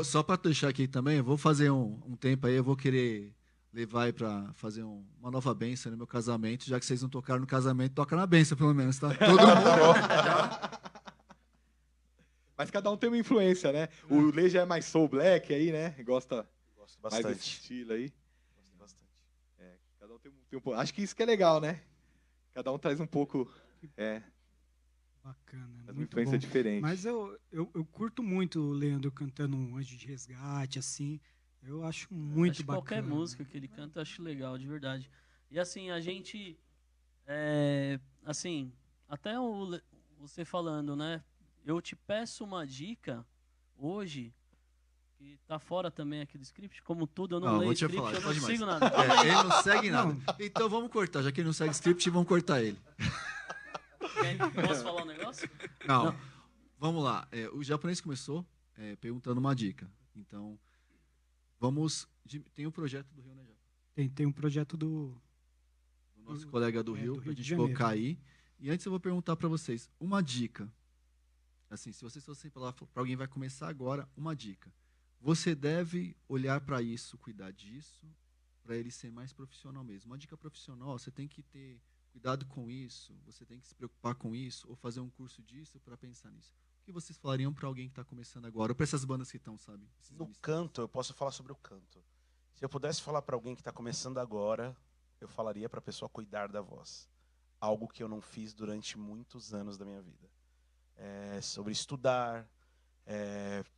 Speaker 5: Só pra deixar aqui também, eu vou fazer um tempo aí, eu vou querer levar aí pra fazer uma nova bênção no meu casamento, já que vocês não tocaram no casamento, toca na bênção pelo menos, tá? Todo mundo.
Speaker 4: Mas cada um tem uma influência, né? O Lê já é mais soul black aí, né? Gosta
Speaker 1: Gosto
Speaker 4: mais desse
Speaker 1: bastante.
Speaker 4: estilo aí.
Speaker 1: Gosto bastante.
Speaker 4: Cada um tem um pouco. Acho que isso que é legal, né? Cada um traz um pouco.
Speaker 3: Bacana,
Speaker 4: Uma
Speaker 3: muito
Speaker 4: influência
Speaker 3: bom.
Speaker 4: diferente.
Speaker 3: Mas eu curto muito o Leandro cantando um Anjo de Resgate, assim. Eu acho muito
Speaker 2: Acho que
Speaker 3: bacana.
Speaker 2: qualquer música que ele canta, eu acho legal, de verdade. E assim, a gente... assim, até você falando, né? Eu te peço uma dica hoje, que tá fora também aqui do script, como tudo, eu não leio
Speaker 5: vou te
Speaker 2: script,
Speaker 5: falar,
Speaker 2: eu não
Speaker 5: pode
Speaker 2: sigo
Speaker 5: mais.
Speaker 2: nada.
Speaker 5: Ele não segue nada. Então vamos cortar, já que ele não segue script, vamos cortar ele.
Speaker 2: Posso falar um negócio?
Speaker 5: Não. Vamos lá. O japonês começou perguntando uma dica. Então, tem um projeto do Rio, né, Japa?
Speaker 3: Tem um projeto do
Speaker 5: Nosso colega do Rio,
Speaker 3: do
Speaker 5: pra
Speaker 3: Rio de
Speaker 5: gente
Speaker 3: Janeiro.
Speaker 5: colocar aí. E antes eu vou perguntar para vocês, uma dica. Assim, se vocês fossem falar para alguém vai começar agora, uma dica. Você deve olhar para isso, cuidar disso, para ele ser mais profissional mesmo. Uma dica profissional, você tem que ter cuidado com isso, você tem que se preocupar com isso, ou fazer um curso disso para pensar nisso. O que vocês falariam para alguém que está começando agora, ou para essas bandas que estão, sabe?
Speaker 1: No canto, eu posso falar sobre o canto. Se eu pudesse falar para alguém que está começando agora, eu falaria para a pessoa cuidar da voz. Algo que eu não fiz durante muitos anos da minha vida. Sobre estudar,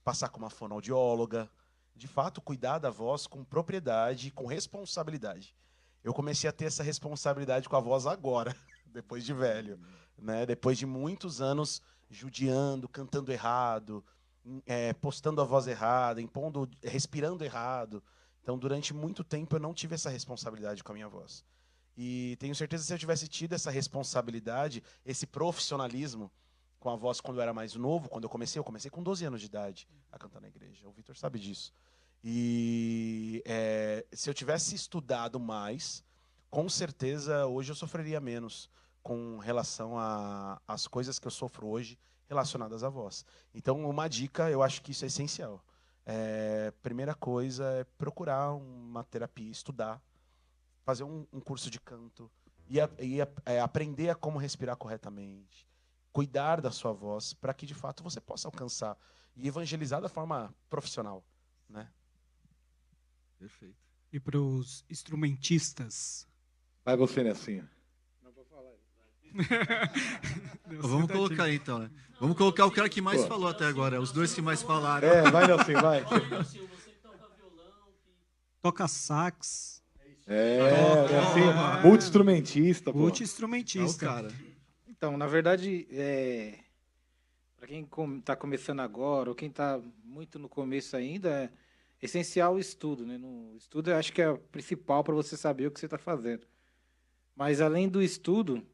Speaker 1: passar com uma fonoaudióloga. De fato, cuidar da voz com propriedade, com responsabilidade. Eu comecei a ter essa responsabilidade com a voz agora, depois de velho. Né? Depois de muitos anos judiando, cantando errado, postando a voz errada, respirando errado. Então, durante muito tempo, eu não tive essa responsabilidade com a minha voz. E tenho certeza que se eu tivesse tido essa responsabilidade, esse profissionalismo com a voz quando eu era mais novo, quando eu comecei com 12 anos de idade a cantar na igreja. O Vitor sabe disso. E se eu tivesse estudado mais, com certeza hoje eu sofreria menos com relação às coisas que eu sofro hoje relacionadas à voz. Então, uma dica, eu acho que isso é essencial. Primeira coisa é procurar uma terapia, estudar, fazer um curso de canto e aprender a como respirar corretamente, cuidar da sua voz para que de fato você possa alcançar e evangelizar da forma profissional, né?
Speaker 5: Perfeito.
Speaker 3: E para os instrumentistas?
Speaker 4: Vai você, Nelsinho.
Speaker 6: Não vou falar.
Speaker 5: Vamos colocar aí, então, né? Vamos colocar o cara que mais falou até agora, os dois que mais falaram.
Speaker 4: Vai, Nelsinho, vai.
Speaker 2: Você que toca violão,
Speaker 3: Toca sax,
Speaker 4: Nelsinho, multi-instrumentista, pô.
Speaker 5: É o
Speaker 3: multi-instrumentista.
Speaker 5: cara.
Speaker 6: Então, na verdade, para quem está começando agora, ou quem está muito no começo ainda, é essencial o estudo, né? O estudo eu acho que é o principal para você saber o que você está fazendo. Mas, além do estudo,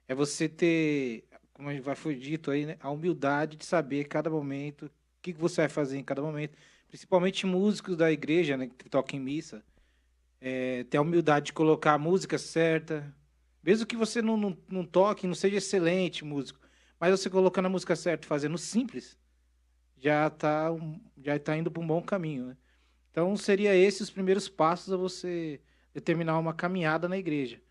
Speaker 6: é você ter, como foi dito aí, né, a humildade de saber cada momento, o que você vai fazer em cada momento. Principalmente músicos da igreja, né, que tocam em missa, ter a humildade de colocar a música certa. Mesmo que você não toque, não seja excelente músico, mas você colocando a música certa, fazendo simples, já tá indo para um bom caminho, né? Então, seria esses os primeiros passos a você determinar uma caminhada na igreja.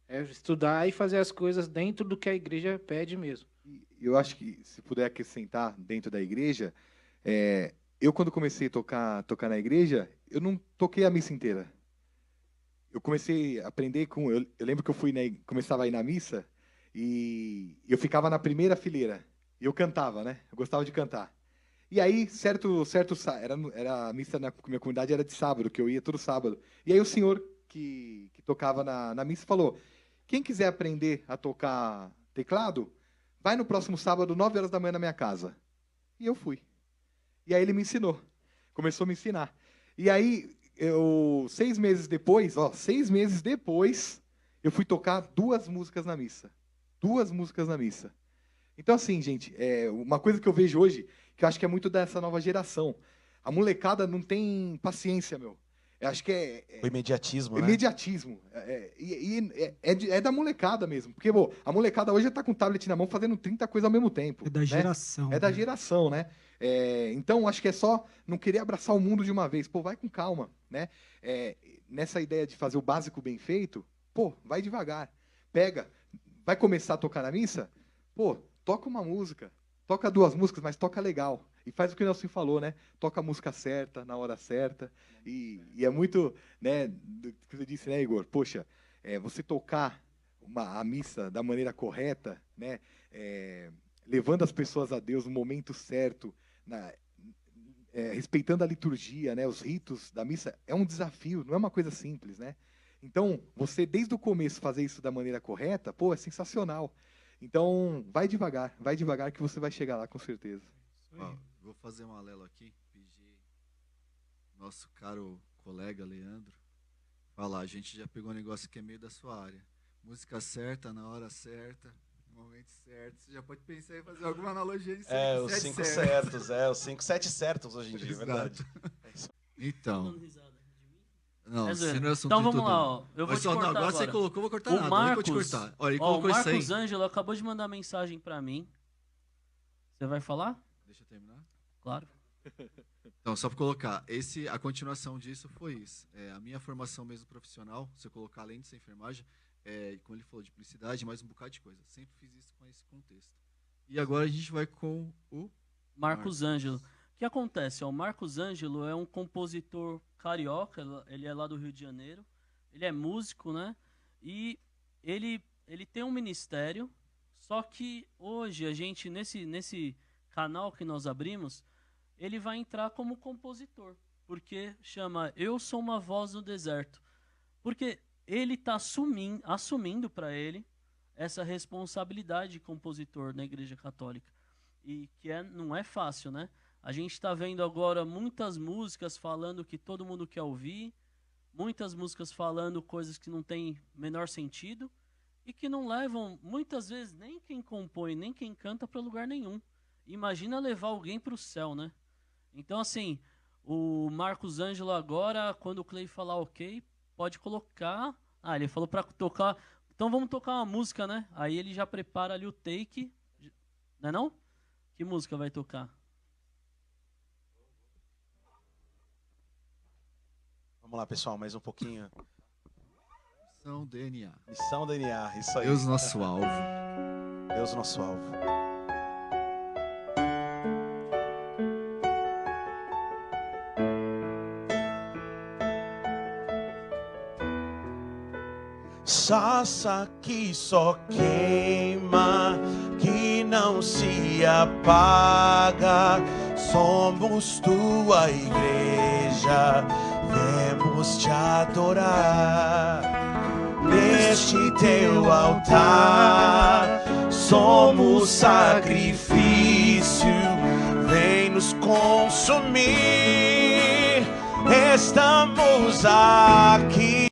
Speaker 6: É estudar e fazer as coisas dentro do que a igreja pede mesmo.
Speaker 4: E eu acho que, se puder acrescentar dentro da igreja, eu, quando comecei a tocar na igreja, eu não toquei a missa inteira. Eu comecei a aprender com... Eu lembro que eu começava a ir na missa e eu ficava na primeira fileira. E eu cantava, né? Eu gostava de cantar. E aí, era a missa na minha comunidade era de sábado, que eu ia todo sábado. E aí o senhor que tocava na missa falou: quem quiser aprender a tocar teclado, vai no próximo sábado, 9 horas da manhã, na minha casa. E eu fui. E aí ele me ensinou. Começou a me ensinar. E aí, 6 meses depois, eu fui tocar 2 músicas na missa. 2 músicas na missa. Então, assim, gente, uma coisa que eu vejo hoje, que eu acho que é muito dessa nova geração. A molecada não tem paciência, meu. Eu acho que
Speaker 1: O imediatismo, né?
Speaker 4: imediatismo. É da molecada mesmo. Porque, pô, a molecada hoje tá com o tablet na mão fazendo 30 coisas ao mesmo tempo.
Speaker 3: É da
Speaker 4: né?
Speaker 3: geração.
Speaker 4: É da
Speaker 3: né?
Speaker 4: geração, né? Então, acho que é só não querer abraçar o mundo de uma vez. Pô, vai com calma, né? Nessa ideia de fazer o básico bem feito, pô, vai devagar. Pega, vai começar a tocar na missa? Pô, toca uma música. Toca 2 músicas, mas toca legal. E faz o que o Nelson falou, né? Toca a música certa, na hora certa. E é muito, né, do que você disse, né, Igor? Poxa, você tocar a missa da maneira correta, né? Levando as pessoas a Deus no momento certo, respeitando a liturgia, né? Os ritos da missa, é um desafio, não é uma coisa simples, né? Então, você, desde o começo, fazer isso da maneira correta, pô, é sensacional. Então, vai devagar que você vai chegar lá, com certeza.
Speaker 5: Ó, vou fazer um alelo aqui, pedir nosso caro colega Leandro falar. A gente já pegou um negócio que é meio da sua área. Música certa, na hora certa, no momento certo. Você já pode pensar em fazer alguma analogia de
Speaker 1: Os 5 certos, os 5, 7 certos hoje em dia, é verdade.
Speaker 5: Então,
Speaker 2: Dando risada de mim?
Speaker 5: não,
Speaker 2: É
Speaker 5: se
Speaker 2: zoeira.
Speaker 5: não é assunto
Speaker 2: então
Speaker 5: de
Speaker 2: vamos
Speaker 5: todo
Speaker 2: lá,
Speaker 5: mundo.
Speaker 2: ó. Eu vou
Speaker 5: Mas
Speaker 2: te
Speaker 5: só, não,
Speaker 2: cortar
Speaker 5: agora você
Speaker 2: agora.
Speaker 5: colocou, eu vou cortar
Speaker 2: O
Speaker 5: nada.
Speaker 2: Marcos,
Speaker 5: Eu vou te cortar. Olha, ele
Speaker 2: ó, o
Speaker 5: colocou isso aí.
Speaker 2: Marcos Ângelo acabou de mandar mensagem pra mim. Você vai falar?
Speaker 5: Deixa eu terminar.
Speaker 2: Claro.
Speaker 5: Então, só para colocar, a continuação disso foi isso. A minha formação mesmo profissional, se eu colocar além de ser enfermagem, como ele falou, de publicidade, mais um bocado de coisa. Sempre fiz isso com esse contexto. E agora a gente vai com o
Speaker 2: Marcos Ângelo. O que acontece? Ó, o Marcos Ângelo é um compositor carioca, ele é lá do Rio de Janeiro. Ele é músico, né? E ele tem um ministério, só que hoje a gente, nesse canal que nós abrimos, ele vai entrar como compositor, porque chama Eu Sou Uma Voz no Deserto. Porque ele está assumindo para ele essa responsabilidade de compositor na Igreja Católica. E que não é fácil, né? A gente está vendo agora muitas músicas falando que todo mundo quer ouvir, muitas músicas falando coisas que não têm menor sentido e que não levam, muitas vezes, nem quem compõe, nem quem canta para lugar nenhum. Imagina levar alguém para o céu, né? Então, assim, o Marcos Ângelo agora, quando o Clay falar ok, pode colocar... Ah, ele falou para tocar... Então vamos tocar uma música, né? Aí ele já prepara ali o take. Não é não? Que música vai tocar?
Speaker 1: Vamos lá, pessoal, mais um pouquinho.
Speaker 5: Missão DNA.
Speaker 1: Missão DNA, isso aí.
Speaker 5: Deus nosso alvo.
Speaker 1: Deus nosso alvo. Sarça que só queima, que não se apaga. Somos tua igreja, vemos te adorar. Neste teu altar, somos sacrifício, vem nos consumir. Estamos aqui.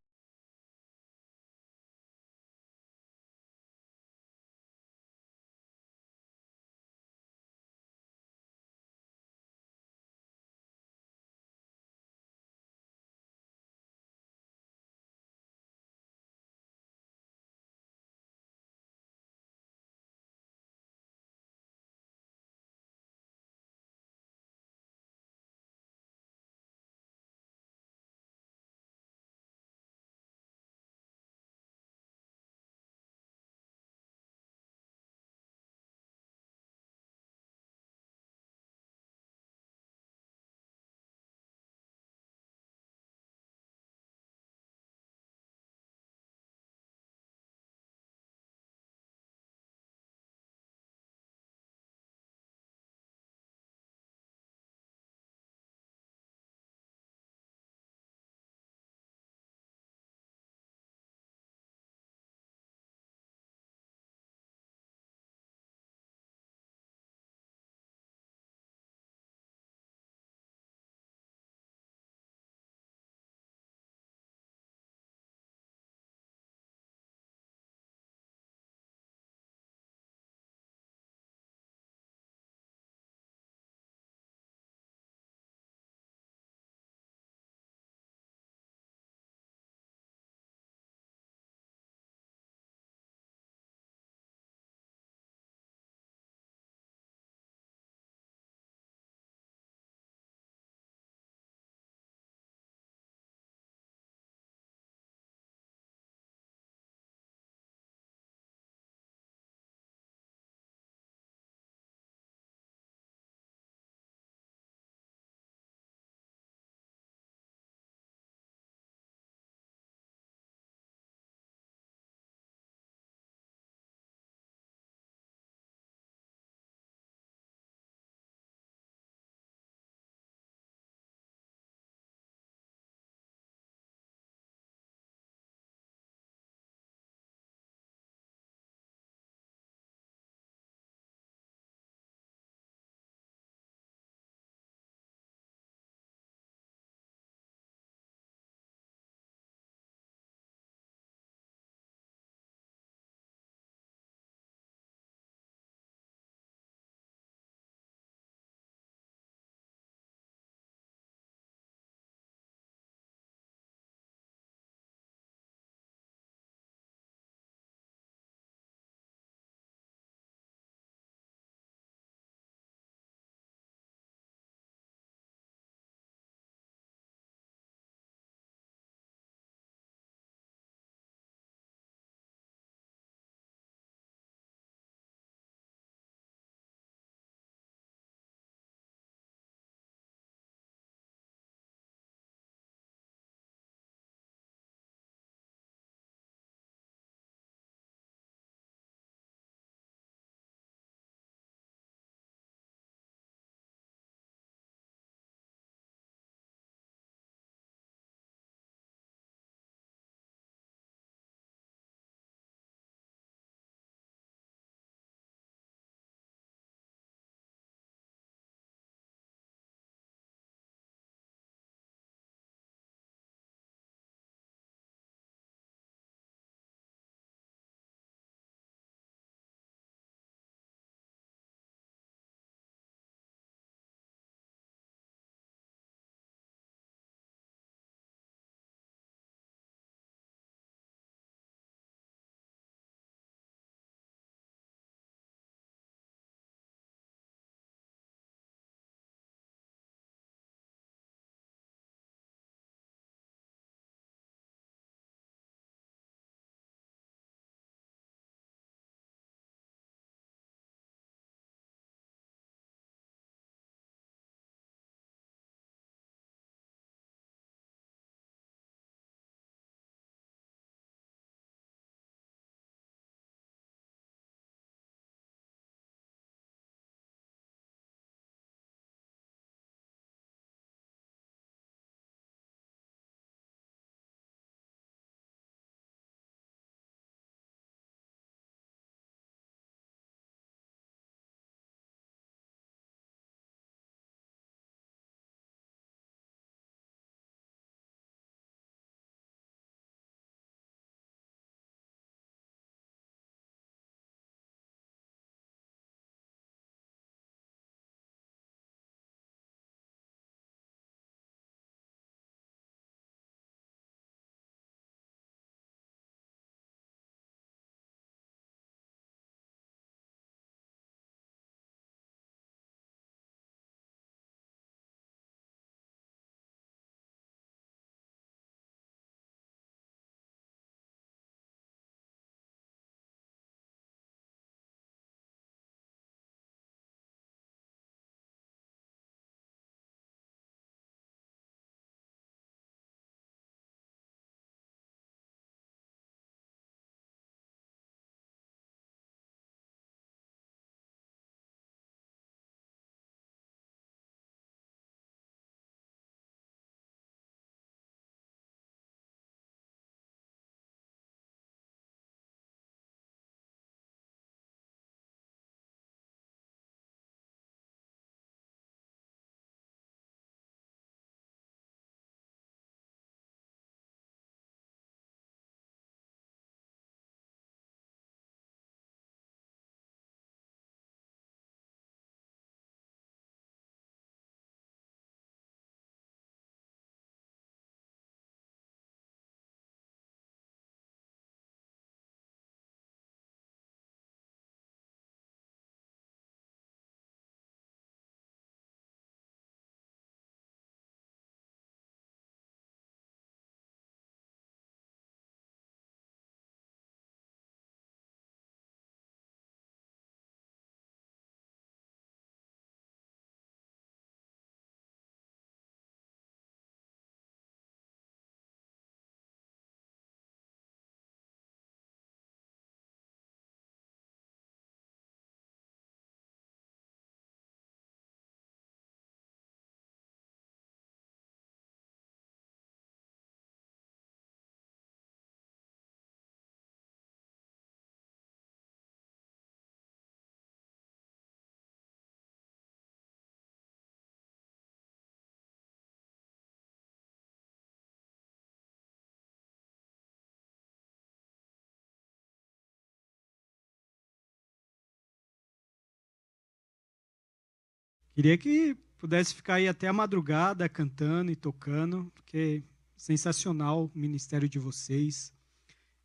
Speaker 3: Queria que pudesse ficar aí até a madrugada cantando e tocando, porque é sensacional o ministério de vocês.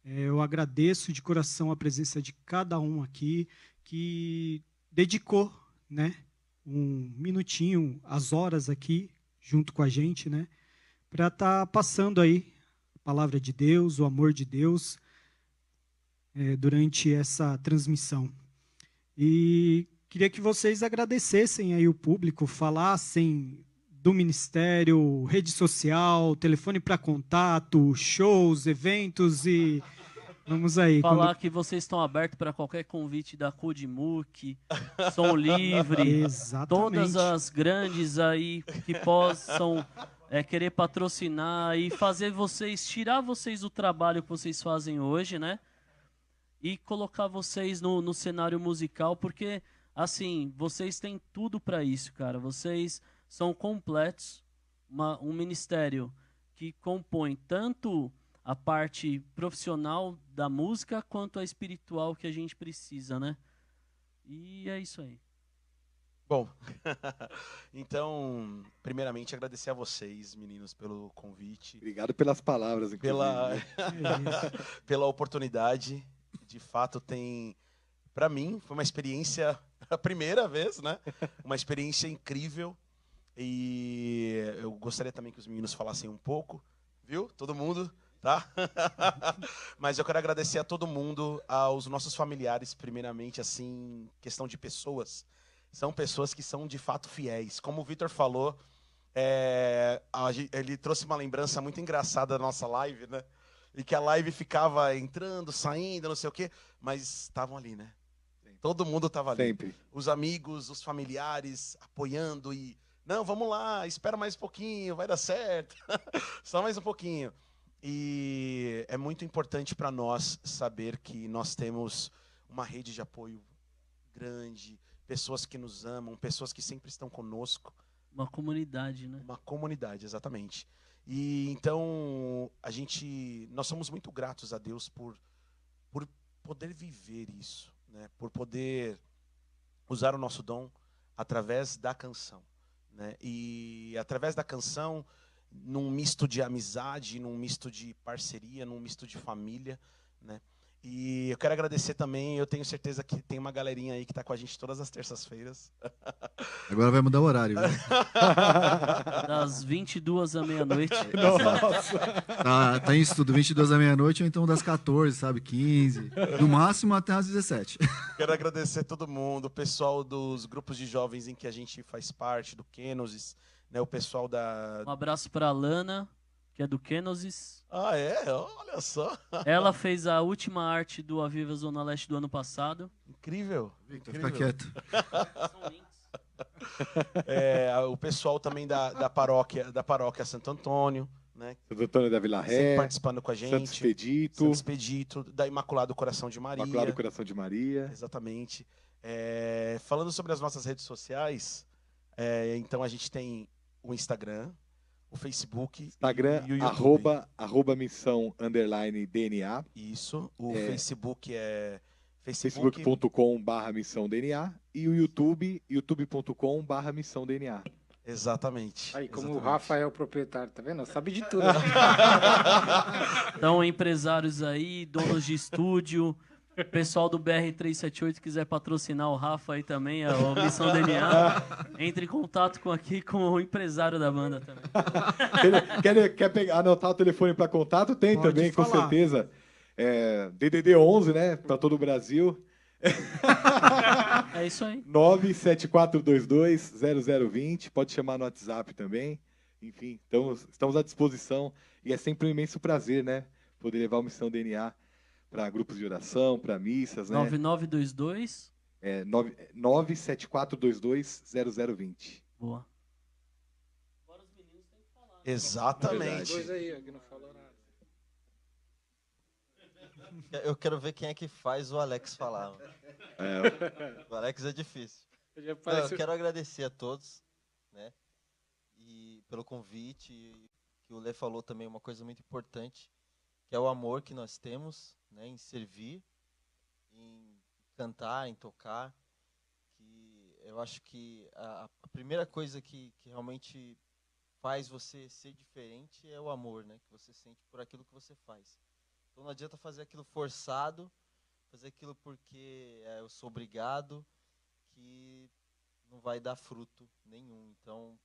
Speaker 3: Eu agradeço de coração a presença de cada um aqui que dedicou, né, um minutinho, as horas aqui junto com a gente, né, para estar passando aí a palavra de Deus, o amor de Deus durante essa transmissão. E queria que vocês agradecessem aí o público, falassem do ministério, rede social, telefone para contato, shows, eventos e vamos aí.
Speaker 2: Falar que vocês estão abertos para qualquer convite da Codimuk, Som Livre,
Speaker 3: Exatamente.
Speaker 2: todas as grandes aí que possam querer patrocinar e fazer vocês, tirar vocês do trabalho que vocês fazem hoje, né? E colocar vocês no cenário musical, porque, assim, vocês têm tudo para isso, cara. Vocês são completos, um ministério que compõe tanto a parte profissional da música quanto a espiritual que a gente precisa, né? E é isso aí.
Speaker 1: Bom, então, primeiramente agradecer a vocês, meninos, pelo convite.
Speaker 4: Obrigado pelas palavras, inclusive.
Speaker 1: Pela oportunidade. De fato, para mim, foi uma experiência, a primeira vez, né? Uma experiência incrível. E eu gostaria também que os meninos falassem um pouco, viu? Todo mundo, tá? Mas eu quero agradecer a todo mundo, aos nossos familiares, primeiramente, assim, questão de pessoas. São pessoas que são, de fato, fiéis. Como o Vitor falou, ele trouxe uma lembrança muito engraçada da nossa live, né? E que a live ficava entrando, saindo, não sei o quê, mas estavam ali, né? Sempre. Todo mundo estava ali.
Speaker 4: Sempre.
Speaker 1: Os amigos, os familiares, apoiando e... Não, vamos lá, espera mais um pouquinho, vai dar certo. Só mais um pouquinho. E é muito importante para nós saber que nós temos uma rede de apoio grande, pessoas que nos amam, pessoas que sempre estão conosco.
Speaker 2: Uma comunidade, né?
Speaker 1: Uma comunidade, exatamente. E então nós somos muito gratos a Deus por poder viver isso, né? Por poder usar o nosso dom através da canção, né? E através da canção, num misto de amizade, num misto de parceria, num misto de família, né? E eu quero agradecer também, eu tenho certeza que tem uma galerinha aí que está com a gente todas as terças-feiras.
Speaker 7: Agora vai mudar o horário, viu?
Speaker 2: Das 22 à meia-noite.
Speaker 7: Nossa! Tá em estudo, 22 à meia-noite ou então das 14, sabe, 15. No máximo até às 17.
Speaker 1: Quero agradecer todo mundo, o pessoal dos grupos de jovens em que a gente faz parte, do Kenosis, né, o pessoal da...
Speaker 2: Um abraço para a Lana, que é do Kenosis.
Speaker 1: Ah, é? Olha só.
Speaker 2: Ela fez a última arte do Aviva Zona Leste do ano passado.
Speaker 1: Incrível.
Speaker 7: Victor, fica quieto.
Speaker 2: São links.
Speaker 1: O pessoal também da paróquia Santo Antônio, né?
Speaker 4: Santo Antônio da Vila
Speaker 1: Sempre
Speaker 4: Ré,
Speaker 1: participando com a gente.
Speaker 4: Santo Expedito.
Speaker 1: Santo Expedito, da Imaculado Coração de Maria.
Speaker 4: Imaculado Coração de Maria.
Speaker 1: Exatamente. Falando sobre as nossas redes sociais, então a gente tem o Instagram, o Facebook
Speaker 4: Instagram,
Speaker 1: e o YouTube.
Speaker 4: @ missão _DNA.
Speaker 1: Isso. O Facebook é
Speaker 4: facebook.com/missão DNA e o YouTube, youtube.com/missão DNA.
Speaker 1: Exatamente.
Speaker 6: Aí, como
Speaker 1: exatamente.
Speaker 6: o Rafa é o proprietário, tá vendo? Sabe de tudo.
Speaker 2: Então, empresários aí, donos de estúdio, pessoal do BR378 quiser patrocinar o Rafa aí também, a Missão DNA, entre em contato com o empresário da banda também.
Speaker 4: Quer anotar o telefone para contato? Tem
Speaker 3: Pode
Speaker 4: também, com
Speaker 3: falar.
Speaker 4: certeza. DDD 11, né? Para todo o Brasil.
Speaker 2: É isso aí.
Speaker 4: 974220020. Pode chamar no WhatsApp também. Enfim, estamos à disposição. E é sempre um imenso prazer, né? Poder levar o Missão DNA para grupos de oração, para missas, né?
Speaker 2: 9922.
Speaker 4: 974220020.
Speaker 2: Boa.
Speaker 1: Exatamente.
Speaker 6: Dois aí, que não falou nada.
Speaker 8: Eu quero ver quem é que faz o Alex falar. O Alex é difícil. Eu quero agradecer a todos, né? E pelo convite, que o Lê falou também uma coisa muito importante, que é o amor que nós temos, né, em servir, em cantar, em tocar, que eu acho que a primeira coisa que realmente faz você ser diferente é o amor, né? Que você sente por aquilo que você faz. Então não adianta fazer aquilo forçado, fazer aquilo porque eu sou obrigado, que não vai dar fruto nenhum. Então,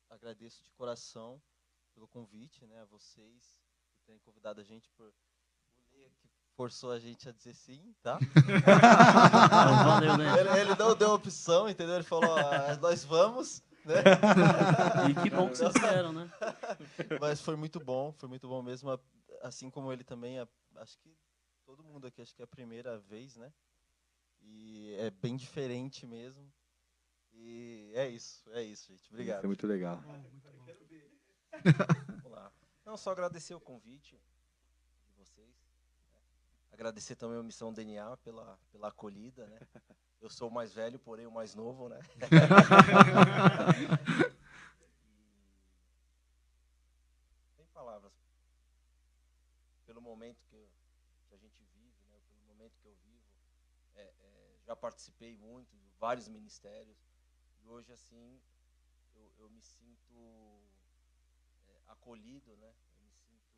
Speaker 8: agradeço de coração pelo convite, né? A vocês por terem convidado a gente, por o Lê que forçou a gente a dizer sim, tá?
Speaker 2: Valeu, né?
Speaker 8: Ele não deu opção, entendeu? Ele falou, nós vamos, né?
Speaker 2: E que bom que vocês vieram, né?
Speaker 8: Mas foi muito bom mesmo. Assim como ele também, acho que todo mundo aqui, acho que é a primeira vez, né? E é bem diferente mesmo. E é isso, gente. Obrigado.
Speaker 4: Isso é muito legal.
Speaker 9: Vamos lá. Não, só agradecer o convite de vocês. Né? Agradecer também a Missão DNA pela acolhida, né? Eu sou o mais velho, porém o mais novo, né? Sem palavras. Pelo momento que a gente vive, né? Pelo momento que eu vivo, já participei muito de vários ministérios e hoje, assim, eu me sinto acolhido, né? Eu me sinto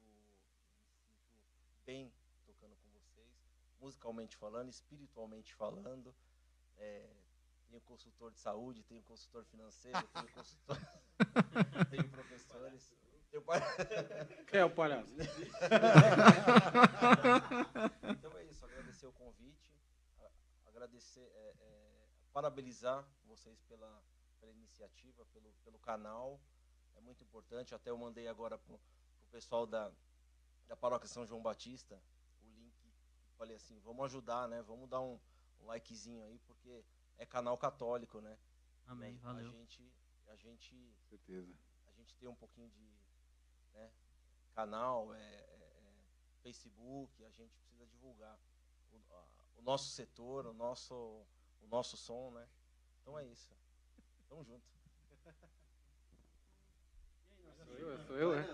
Speaker 9: bem tocando com vocês, musicalmente falando, espiritualmente falando. Tenho consultor de saúde, tenho consultor financeiro, tenho consultor... tenho professores...
Speaker 6: Quem é o palhaço?
Speaker 9: Então é isso, agradecer o convite, agradecer, parabenizar vocês pela iniciativa, pelo canal, é muito importante. Até eu mandei agora pro pessoal da Paróquia São João Batista o link, falei assim, vamos ajudar, né? Vamos dar um likezinho aí, porque é canal católico, né?
Speaker 2: Amém, valeu.
Speaker 9: A gente
Speaker 4: Certeza.
Speaker 9: A gente tem um pouquinho de, né, canal, Facebook, a gente precisa divulgar o nosso setor, o nosso som, né? Então é isso. Tamo junto.
Speaker 6: Sou eu, é?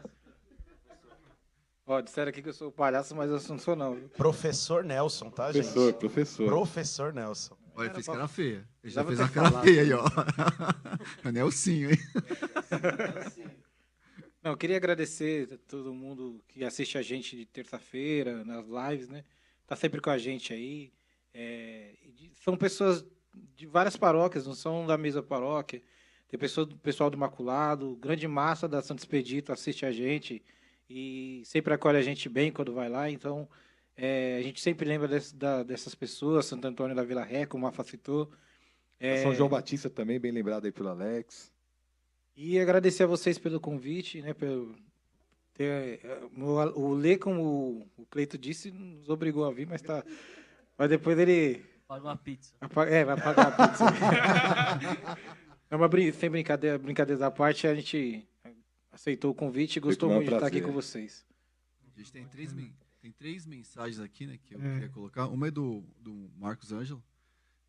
Speaker 6: Ó, disseram aqui que eu sou o palhaço, mas eu não sou, não.
Speaker 1: Professor Nelson, tá, gente?
Speaker 4: Professor.
Speaker 1: Professor Nelson.
Speaker 7: Olha, fez cara feia. Ele
Speaker 6: Já
Speaker 7: já
Speaker 6: vou
Speaker 7: fez
Speaker 6: ter
Speaker 7: uma cara
Speaker 6: falado.
Speaker 7: feia aí, ó. É Nelsinho, hein?
Speaker 6: Não, eu queria agradecer a todo mundo que assiste a gente de terça-feira, nas lives, né? Tá sempre com a gente aí. São pessoas de várias paróquias, não são da mesma paróquia. Tem pessoal do Imaculado, grande massa da Santo Expedito assiste a gente e sempre acolhe a gente bem quando vai lá. Então, a gente sempre lembra dessas pessoas, Santo Antônio da Vila Ré, como o Mafa citou.
Speaker 4: São João Batista também, bem lembrado aí pelo Alex.
Speaker 6: E agradecer a vocês pelo convite, né? O Lê, como o Cleito disse, nos obrigou a vir, mas depois ele...
Speaker 2: Pagou a pizza.
Speaker 6: vai pagar a pizza. É uma sem brincadeiras à parte, a gente aceitou o convite e gostou muito de estar aqui com vocês.
Speaker 7: A gente tem três mensagens aqui, né, que eu queria colocar. Uma é do Marcos Ângelo.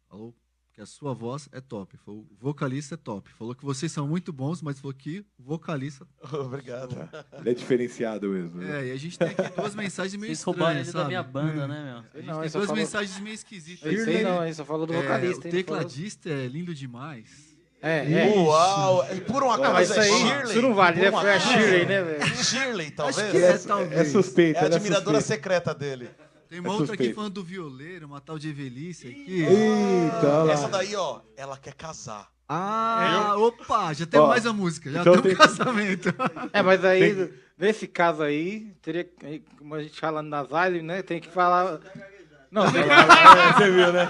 Speaker 7: Falou que a sua voz é top. Falou, o vocalista é top. Falou que vocês são muito bons, mas falou que o vocalista...
Speaker 1: Obrigado.
Speaker 4: Ele é diferenciado mesmo. Né?
Speaker 7: E a gente tem aqui duas mensagens meio
Speaker 2: Vocês roubaram
Speaker 7: estranhas,
Speaker 2: ele
Speaker 7: sabe?
Speaker 2: da minha banda, né, meu?
Speaker 7: A gente tem duas mensagens meio esquisitas.
Speaker 6: Sei não, a gente só falou do vocalista.
Speaker 7: O tecladista é lindo demais.
Speaker 1: Uau! Por um acaso
Speaker 6: isso aí,
Speaker 1: Shirley?
Speaker 6: isso não vale, né? Foi a Shirley, né, velho?
Speaker 1: Shirley, talvez?
Speaker 7: Acho que talvez.
Speaker 4: É suspeito.
Speaker 1: É a admiradora secreta dele.
Speaker 7: Tem uma outra aqui falando do violeiro, uma tal de Evelice aqui.
Speaker 4: Eita,
Speaker 1: Essa daí, ó, ela quer casar.
Speaker 7: Opa, já temos mais a música, já temos o casamento.
Speaker 6: Mas aí, nesse caso aí, teria, como a gente fala nas lives, né, tem que falar... Não, tem que falar, você viu, né?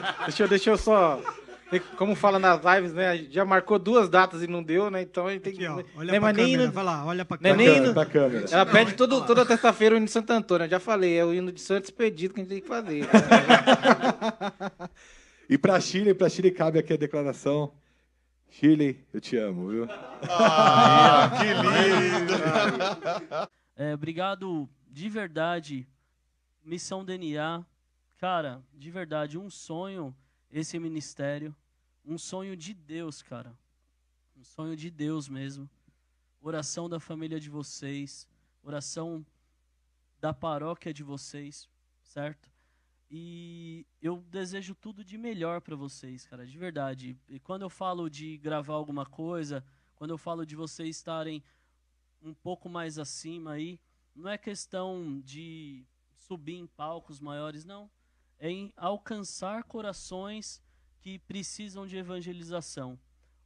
Speaker 6: Deixa eu só... Como fala nas lives, né, já marcou 2 datas e não deu, né, então a gente tem que...
Speaker 3: Aqui, ó, olha pra câmera, vai lá, olha pra
Speaker 6: câmera. Ela pede toda terça-feira o hino de Santo Antônio, eu já falei, é o hino de Santo Expedito que a gente tem que fazer.
Speaker 4: E pra Shirley cabe aqui a declaração. Shirley, eu te amo, viu?
Speaker 1: Que lindo!
Speaker 2: Obrigado de verdade, Missão DNA. Cara, de verdade, um sonho esse ministério. Um sonho de Deus, cara. Um sonho de Deus mesmo. Oração da família de vocês. Oração da paróquia de vocês, certo? E eu desejo tudo de melhor para vocês, cara, de verdade. E quando eu falo de gravar alguma coisa, quando eu falo de vocês estarem um pouco mais acima aí, não é questão de subir em palcos maiores, não. É em alcançar corações que precisam de evangelização.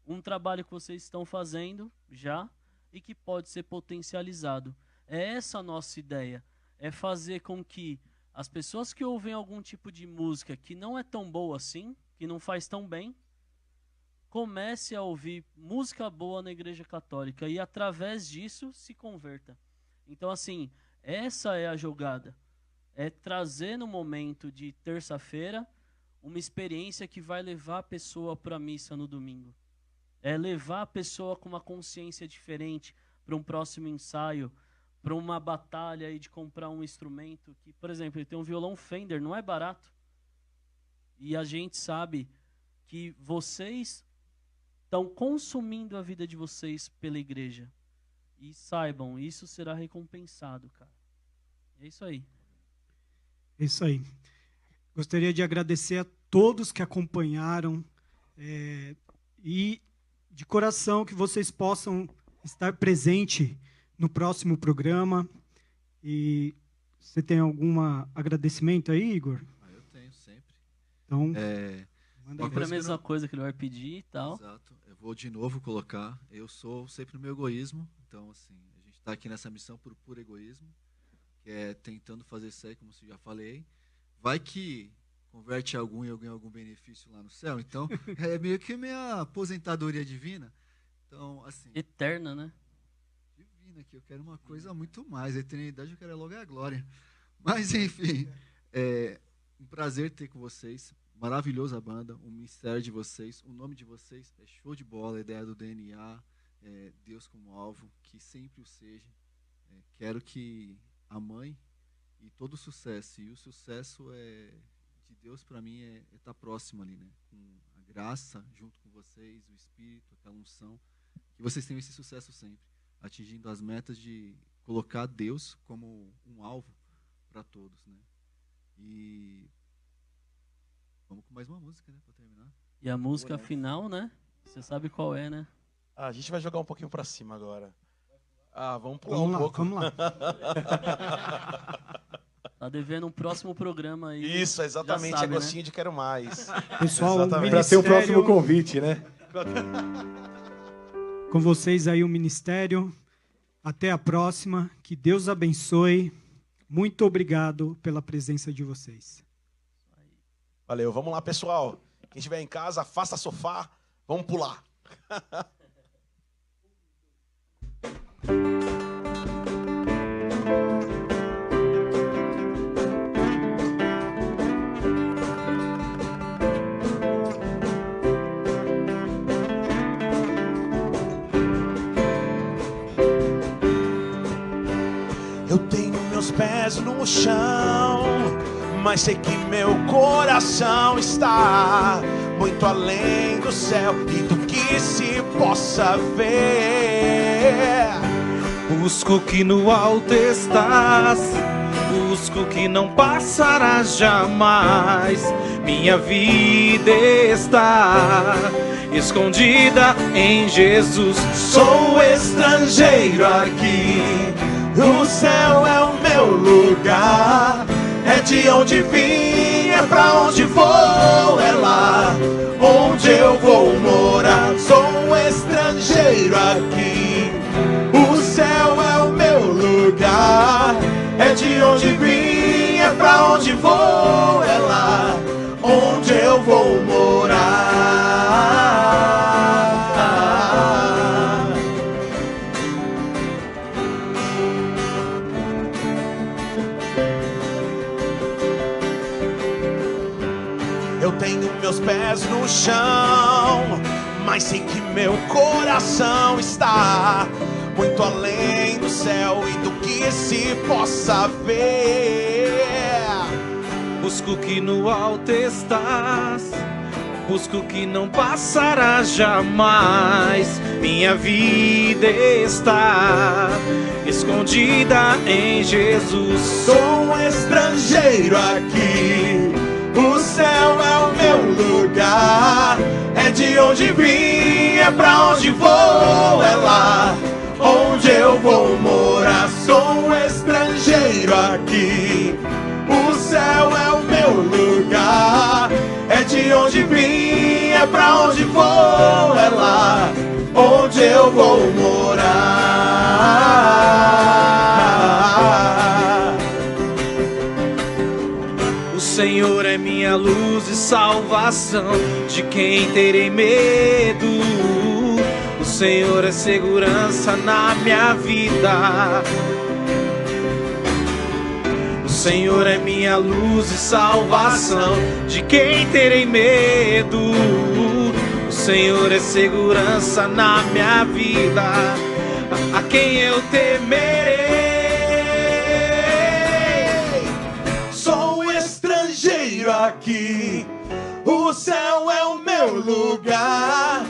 Speaker 2: Um trabalho que vocês estão fazendo já e que pode ser potencializado. É essa a nossa ideia. É fazer com que as pessoas que ouvem algum tipo de música que não é tão boa assim, que não faz tão bem, comece a ouvir música boa na Igreja Católica e através disso se converta. Então, assim, essa é a jogada. É trazer no momento de terça-feira uma experiência que vai levar a pessoa para a missa no domingo. É levar a pessoa com uma consciência diferente para um próximo ensaio, para uma batalha aí de comprar um instrumento que, por exemplo, ele tem um violão Fender, não é barato. E a gente sabe que vocês estão consumindo a vida de vocês pela igreja. E saibam, isso será recompensado, cara. É isso aí.
Speaker 3: É isso aí. Gostaria de agradecer a todos que acompanharam e de coração que vocês possam estar presentes no próximo programa. E você tem algum agradecimento aí, Igor?
Speaker 7: Eu tenho sempre.
Speaker 3: Então,
Speaker 2: sempre a mesma coisa que ele vai pedir e tal.
Speaker 7: Exato. Eu vou de novo colocar. Eu sou sempre no meu egoísmo. Então, assim, a gente está aqui nessa missão por puro egoísmo, que é tentando fazer isso aí, como eu já falei. Vai que converte algum e algum benefício lá no céu. Então, é meio que minha aposentadoria divina. Então, assim...
Speaker 2: Eterna, né?
Speaker 7: Divina, que eu quero uma coisa muito mais. A eternidade eu quero logo a glória. Mas, enfim, é um prazer ter com vocês. Maravilhosa a banda, o ministério de vocês, o nome de vocês é show de bola, a ideia do DNA, Deus como alvo, que sempre o seja. Quero que a mãe e todo o sucesso, e o sucesso de Deus para mim é estar próximo ali, né? Com a graça junto com vocês, o Espírito, aquela unção, que vocês tenham esse sucesso sempre, atingindo as metas de colocar Deus como um alvo para todos, né? E vamos com mais uma música, né, para terminar.
Speaker 2: E a música final, né? Você sabe qual é, né?
Speaker 1: A gente vai jogar um pouquinho para cima agora. Vamos pular um pouco.
Speaker 3: Vamos lá.
Speaker 2: Tá devendo um próximo programa aí.
Speaker 1: Isso, exatamente.
Speaker 2: Sabe,
Speaker 1: é gostinho,
Speaker 2: né?
Speaker 1: de quero mais.
Speaker 3: Pessoal,
Speaker 4: para ter o próximo convite, né?
Speaker 3: Com vocês aí o ministério. Até a próxima. Que Deus abençoe. Muito obrigado pela presença de vocês.
Speaker 1: Valeu. Vamos lá, pessoal. Quem estiver em casa, faça sofá. Vamos pular. Eu tenho meus pés no chão, mas sei que meu coração está muito além do céu e do que se possa ver.
Speaker 6: Busco que no alto estás, busco que não passarás jamais. Minha vida está escondida em Jesus.
Speaker 1: Sou estrangeiro aqui, o céu é o meu lugar. É de onde vim, é pra onde vou, é lá onde eu vou morar. Sou um estrangeiro aqui, o céu é o meu lugar. É de onde vim, é pra onde vou, é lá onde eu vou morar. Eu tenho meus pés no chão, mas sei que meu coração está muito além do céu e do que se possa ver.
Speaker 6: Busco que no alto estás, busco que não passarás jamais. Minha vida está escondida em Jesus.
Speaker 1: Sou um estrangeiro aqui,
Speaker 10: onde vim, é pra onde vou, é lá onde eu vou morar. Sou um estrangeiro aqui, o céu é o meu lugar. É de onde vim, é pra onde vou, é lá onde eu vou morar. O Senhor é minha luz e salvação, de quem terei medo? O Senhor é segurança na minha vida. O Senhor é minha luz e salvação, de quem terei medo? O Senhor é segurança na minha vida, a quem eu temerei? Sou um estrangeiro aqui, o céu é o meu lugar.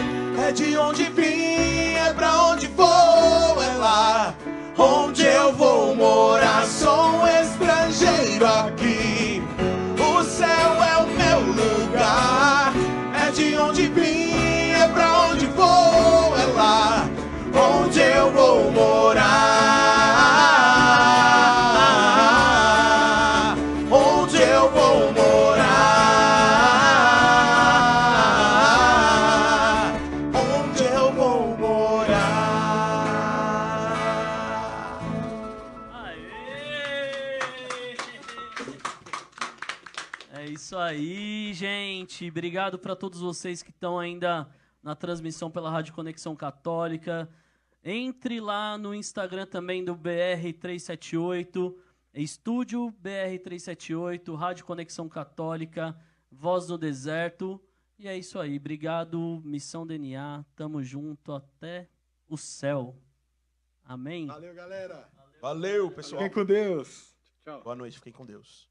Speaker 10: É de onde vim, é pra onde vou, é lá onde eu vou morar. Sou um estrangeiro aqui, o céu é o meu lugar. É de onde vim, é pra onde vou, é lá onde eu vou morar. Onde eu vou morar. Onde eu vou morar.
Speaker 2: É isso aí, gente. Obrigado para todos vocês que estão ainda na transmissão pela Rádio Conexão Católica. Entre lá no Instagram também do BR378, Estúdio BR378, Rádio Conexão Católica, Voz do Deserto. E é isso aí. Obrigado, Missão DNA. Tamo junto até o céu. Amém?
Speaker 1: Valeu, galera. Valeu, pessoal.
Speaker 4: Fiquem com Deus.
Speaker 1: Boa noite, fiquem com Deus.